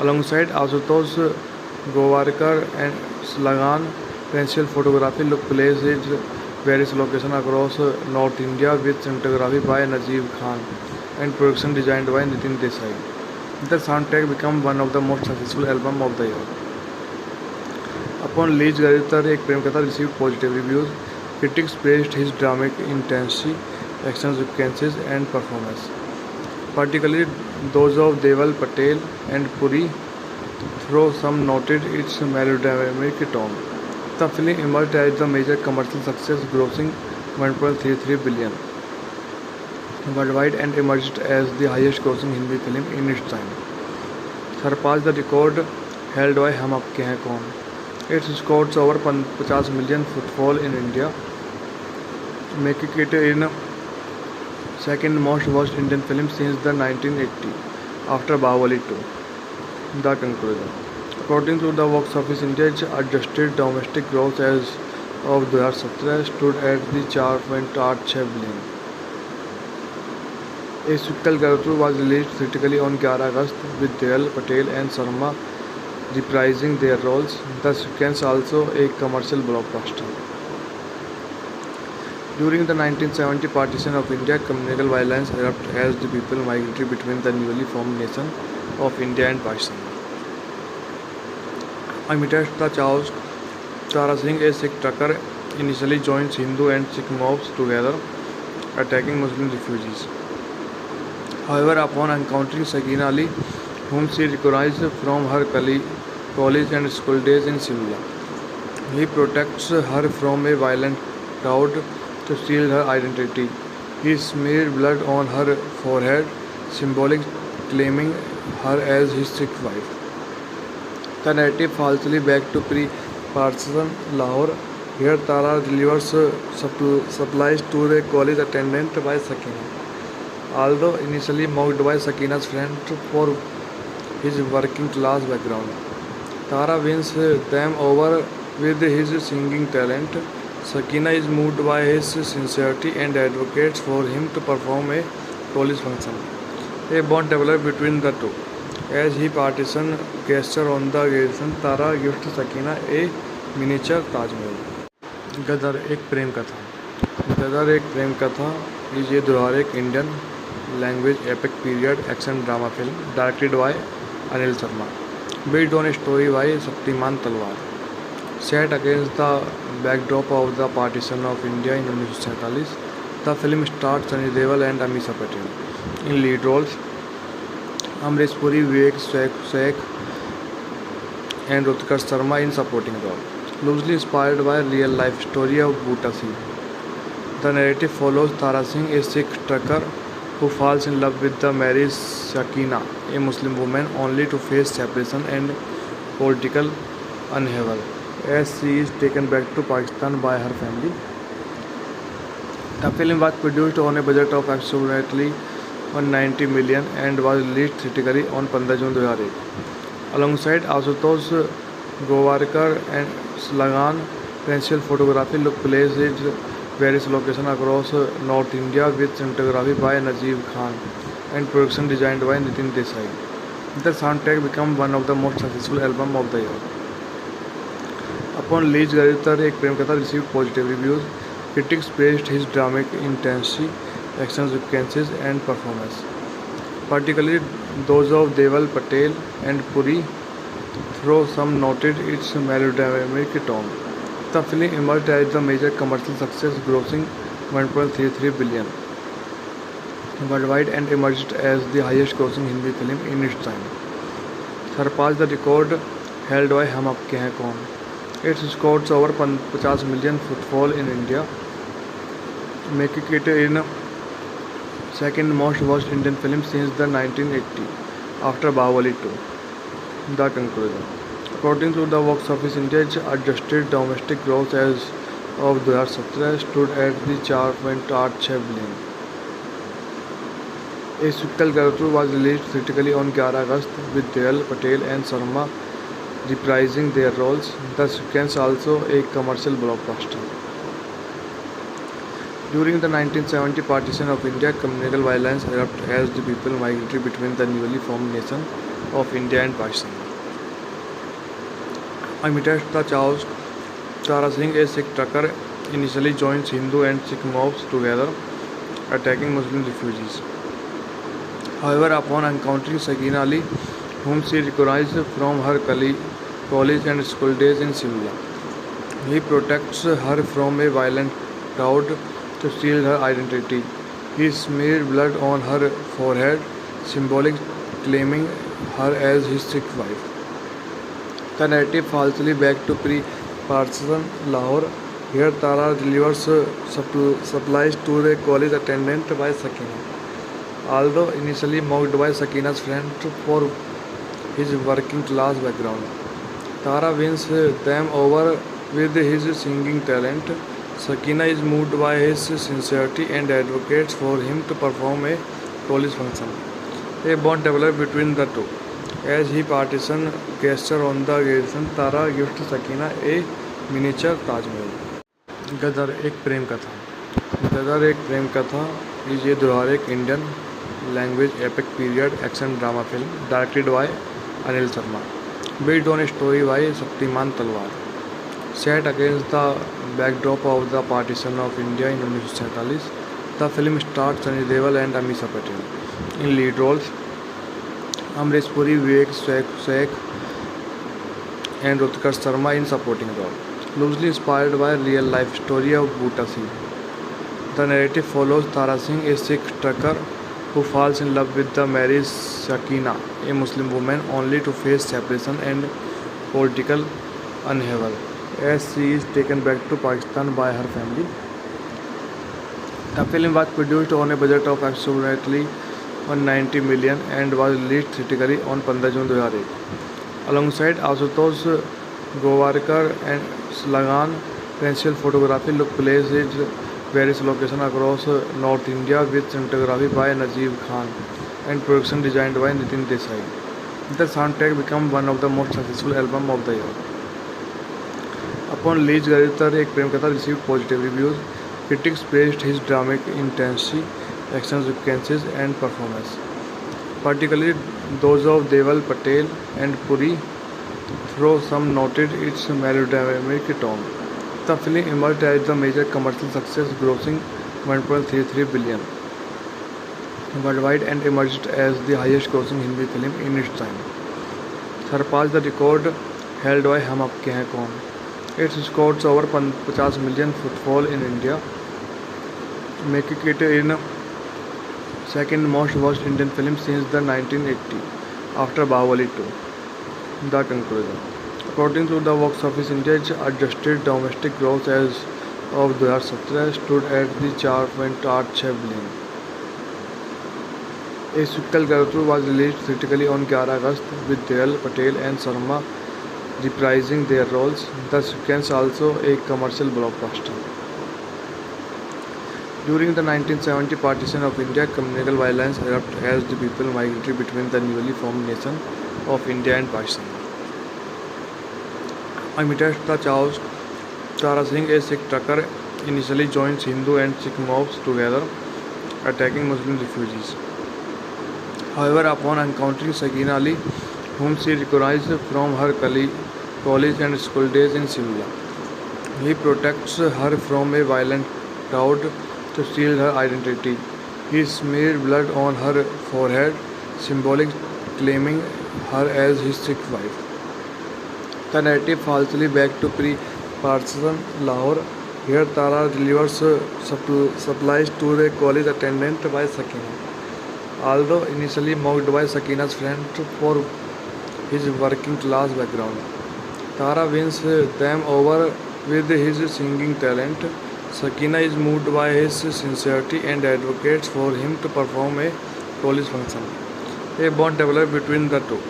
[SPEAKER 1] Alongside Ashutosh Gowarkar and Lagan, pencil photography took place in various locations across North India with cinematography by Najeeb Khan and production designed by Nitin Desai. The soundtrack became one of the most successful albums of the year. Upon release, Gadar Ek Prem Katha received positive reviews. Critics praised his dramatic intensity, action sequences and performance, particularly those of Deval, Patel and Puri, though some noted its melodramatic tone. The film emerged as a major commercial success, grossing 1.33 billion worldwide and emerged as the highest grossing Hindi film in its time, surpassed the record held by Hum Aapke Hain Kaun. It scores over 50 million footfall in India, making it in second most watched Indian film since the 1980 after Bahubali 2. The conclusion. According to the box office index, adjusted domestic gross as of 2017 stood at the 4.86 billion. A sequel, Garutru, was released theatrically on 11 August with Deol, Patel and Sharma reprising their roles. The sequence also a commercial blockbuster. During the 1970 partition of India, communal violence erupted as the people migrated between the newly formed nation of India and Pakistan. Amidst the chaos, Tara Singh, a Sikh trucker, initially joins Hindu and Sikh mobs together, attacking Muslim refugees. However, upon encountering Sakina Ali, whom she recognized from her college and school days in Simla, he protects her from a violent crowd to steal her identity. He smeared blood on her forehead, symbolic claiming her as his Sikh wife. The narrative falsely back to pre-partisan Lahore. Here Tara delivers supplies to the college attendant by Sakina. Although initially mocked by Sakina's friend for his working class background, Tara wins them over with his singing talent. Sakina is moved by his sincerity and advocates for him to perform a college function. A bond develops between the two. As he partisan gesture on the occasion, Tara gives Sakina a miniature Taj Mahal. Gadar Ek Prem Katha. Gadar Ek Prem Katha is a दुल्हार एक Indian language epic period action drama film directed by Anil Sharma, based on a story by Shaktiman Talwar, set against the backdrop of the partition of India in 1947. The film stars Sunny Deol and Amisha Patel in lead roles, Amrish Puri, Vivek Sheikh and Utkarsh Sharma in supporting role. Loosely inspired by real life story of Bhutta Singh, the narrative follows Tara Singh, a Sikh trucker who falls in love with the Mary Sakina, a Muslim woman, only to face separation and political upheaval as she is taken back to Pakistan by her family. The film was produced on a budget of approximately 190 million and was released theatrically on 15 June 2001. Alongside Ashutosh Gowarkar and Slagan, principal photography took place at various locations across North India with cinematography by Najeeb Khan and production designed by Nitin Desai. The soundtrack became one of the most successful albums of the year. Upon release, Garitar Ek Prem Katha received positive reviews. Critics praised his dramatic intensity, action sequences, and performance, particularly those of Deval Patel and Puri, though some noted its melodramatic tone. The film emerged as a major commercial success, grossing 1.33 billion worldwide and emerged as the highest-grossing Hindi film in its time, surpassed the record held by Hum Apke Hain Kaun. It scored over 50 million footfall in India, making it in second most watched Indian film since the 1980, after Bahubali 2. The conclusion. According to the box office India, its adjusted domestic gross as of 2017 stood at the 4.86 billion. A sequel Garatul was released theatrically on 11 August with Deval Patel and Sharma reprising their roles. The sequence also a commercial blockbuster. During the 1970 partition of India, communal violence erupted as the people migrated between the newly formed nation of India and Pakistan. Amidst the chaos, Tara Singh, a Sikh trucker, initially joins Hindu and Sikh mobs together, attacking Muslim refugees. However, upon encountering Sakina Ali, whom she recognized from her college and school days in Simla, he protects her from a violent crowd to steal her identity. He smeared blood on her forehead, symbolically claiming her as his Sikh wife. The narrative falsely back to pre-partition Lahore. Here Tara delivers supplies to a college attendant by Sakina. Although initially mocked by Sakina's friend for his working class background, Tara wins them over with his singing talent. Sakina is moved by his sincerity and advocates for him to perform a college function. A bond develops between the two. As he partition gesture on the occasion, Tara gifts Sakina a miniature Taj Mahal. Gadar एक प्रेम कथा. Gadar एक प्रेम कथा is a Dwarek Indian language epic period action drama film directed by Anil Sharma, based on a story by Shaktiman Talwar. Set against the backdrop of the partition of India in 1947, the film stars Sunny Deol and Amisha Patel in lead roles. Amrish Puri, Vivek Sheikh, and Utkarsh Sharma in supporting role. Loosely inspired by real-life story of Bhuta Singh. The narrative follows Tara Singh, a Sikh trucker who falls in love with the Mary Sakina, a Muslim woman, only to face separation and political upheaval as she is taken back to Pakistan by her family. The film was produced on a budget of approximately 190 million and was released theatrically on 15 June 2001. Alongside Ashutosh Gowarkar and Slagan, principal photography took place at various locations across North India with cinematography by Najeeb Khan and production designed by Nitin Desai. The soundtrack became one of the most successful albums of the year. Upon release, Garitar Ek Prem Katha received positive reviews. Critics praised his dramatic intensity, action sequences, and performance, particularly those of Deval Patel and Puri, though some noted its melodramatic tone. The film emerged as a major commercial success, grossing 1.33 billion worldwide and emerged as the highest-grossing Hindi film in its time, surpassed the record held by Hum Apke Hain Kaun. It scored over 50 million footfall in India, making it in second most watched Indian film since the 1980, after Bahubali 2. The conclusion. According to the box office India, its adjusted domestic gross as of 2017 stood at the 4.86 billion. A sequel, Garutu, was released theatrically on 11 August with Dayal Patel and Sharma reprising their roles. The sequence also a commercial blockbuster. During the 1970 partition of India, communal violence erupted as the people migrated between the newly formed nation of India and Pakistan. Amidst the chaos, Tara Singh, a Sikh trucker, initially joins Hindu and Sikh mobs together, attacking Muslim refugees. However, upon encountering Sakina Ali, whom she recognized from her college and school days in Simla, he protects her from a violent crowd to steal her identity. He smeared blood on her forehead, symbolic claiming her as his Sikh wife. The narrative falsely back to pre-partition Lahore. Here Tara delivers supplies to the college attendant by Sakina. Although initially mocked by Sakina's friends for his working class background, Tara wins them over with his singing talent. Sakina is moved by his sincerity and advocates for him to perform a college function. A bond develops between the two.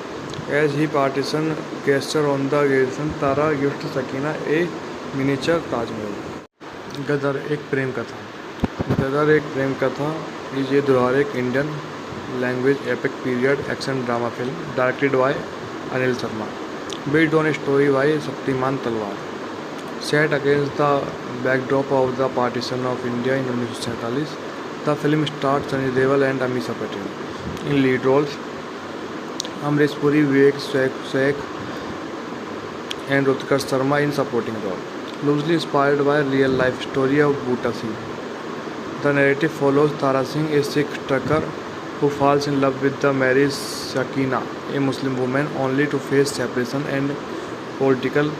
[SPEAKER 1] As he partition gesture on the occasion, Tara gifts Sakina a miniature Taj Mahal. Gadar Ek Prem Katha. Gadar Ek Prem कथा is a Durharic Indian language epic period action drama film directed by Anil Sharma, based on a story by Shaktiman Talwar. Set against the backdrop of the partition of India in 1947, the film stars Sunny Deol and Amisha Patel in lead roles. Amresh Puri, Vivek Shaikh and Utkarsh Sharma in supporting role. Loosely inspired by a real-life story of Bhuta Singh. The narrative follows Tara Singh, a Sikh trucker who falls in love with the married Sakina, a Muslim woman, only to face separation and political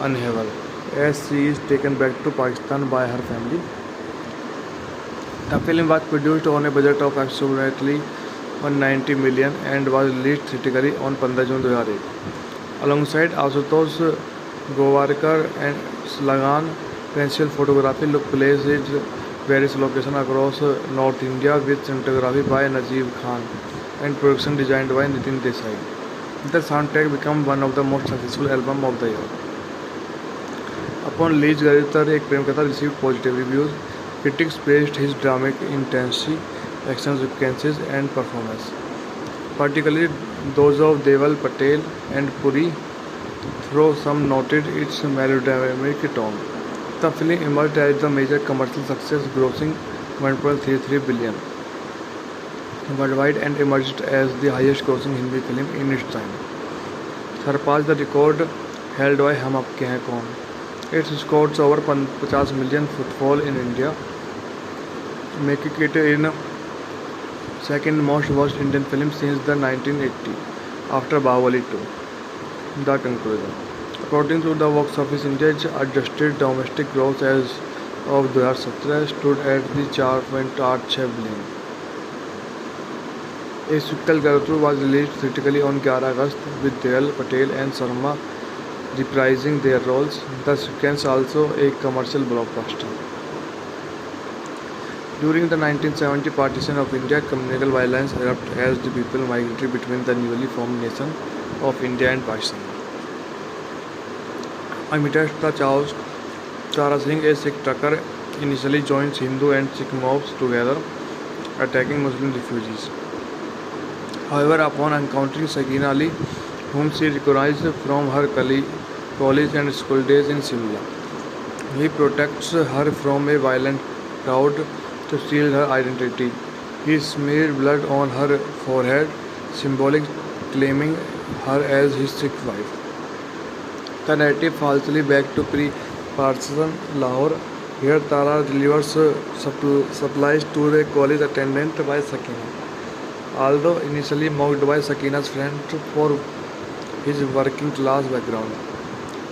[SPEAKER 1] upheaval as she is taken back to Pakistan by her family. The film was produced on a budget of approximately 190 million and was released theatrically on 15 June 2001. Alongside Ashutosh Gowarkar and Slagan, principal photography took place at various locations across North India with cinematography by Najeeb Khan and production designed by Nitin Desai. The soundtrack became one of the most successful albums of the year. Upon release, Garitar Ek Prem Katha received positive reviews. Critics praised his dramatic intensity, action sequences and performance, particularly those of Deval Patel and Puri, though some noted its melodramatic tone. The film emerged as a major commercial success, grossing 1.33 billion worldwide and emerged as the highest-grossing Hindi film in its time, surpassed the record held by Hum Aapke Hain Kaun. It scored over 50 million footfall in India, making it in second most watched Indian film since the 1980, after Bahubali 2. The conclusion. According to the box office, India's adjusted domestic gross as of 2017 stood at the 4.86 billion. A sequel, Garutu, was released theatrically on 11 August with Dayal Patel and Sharma reprising their roles. The sequence also a commercial blockbuster. During the 1970 partition of India, communal violence erupted as the people migrated between the newly formed nation of India and Pakistan. Amidst the chaos, Tara Singh, a Sikh trucker, initially joins Hindu and Sikh mobs together, attacking Muslim refugees. However, upon encountering Sakina Ali, whom she recognized from her college and school days in Simla, he protects her from a violent crowd to steal her identity. He smeared blood on her forehead, symbolic claiming her as his Sikh wife. The narrative falsely back to pre-partition Lahore. Here Tara delivers supplies to the college attendant by Sakina. Although initially mocked by Sakina's friends for his working class background,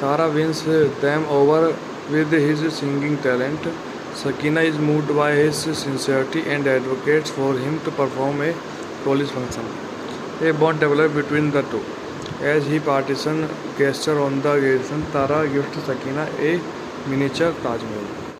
[SPEAKER 1] Tara wins them over with his singing talent. Sakina is moved by his sincerity and advocates for him to perform a college function. A bond develops between the two. As he partition gesture on the occasion, Tara gifts Sakina a miniature Taj Mahal.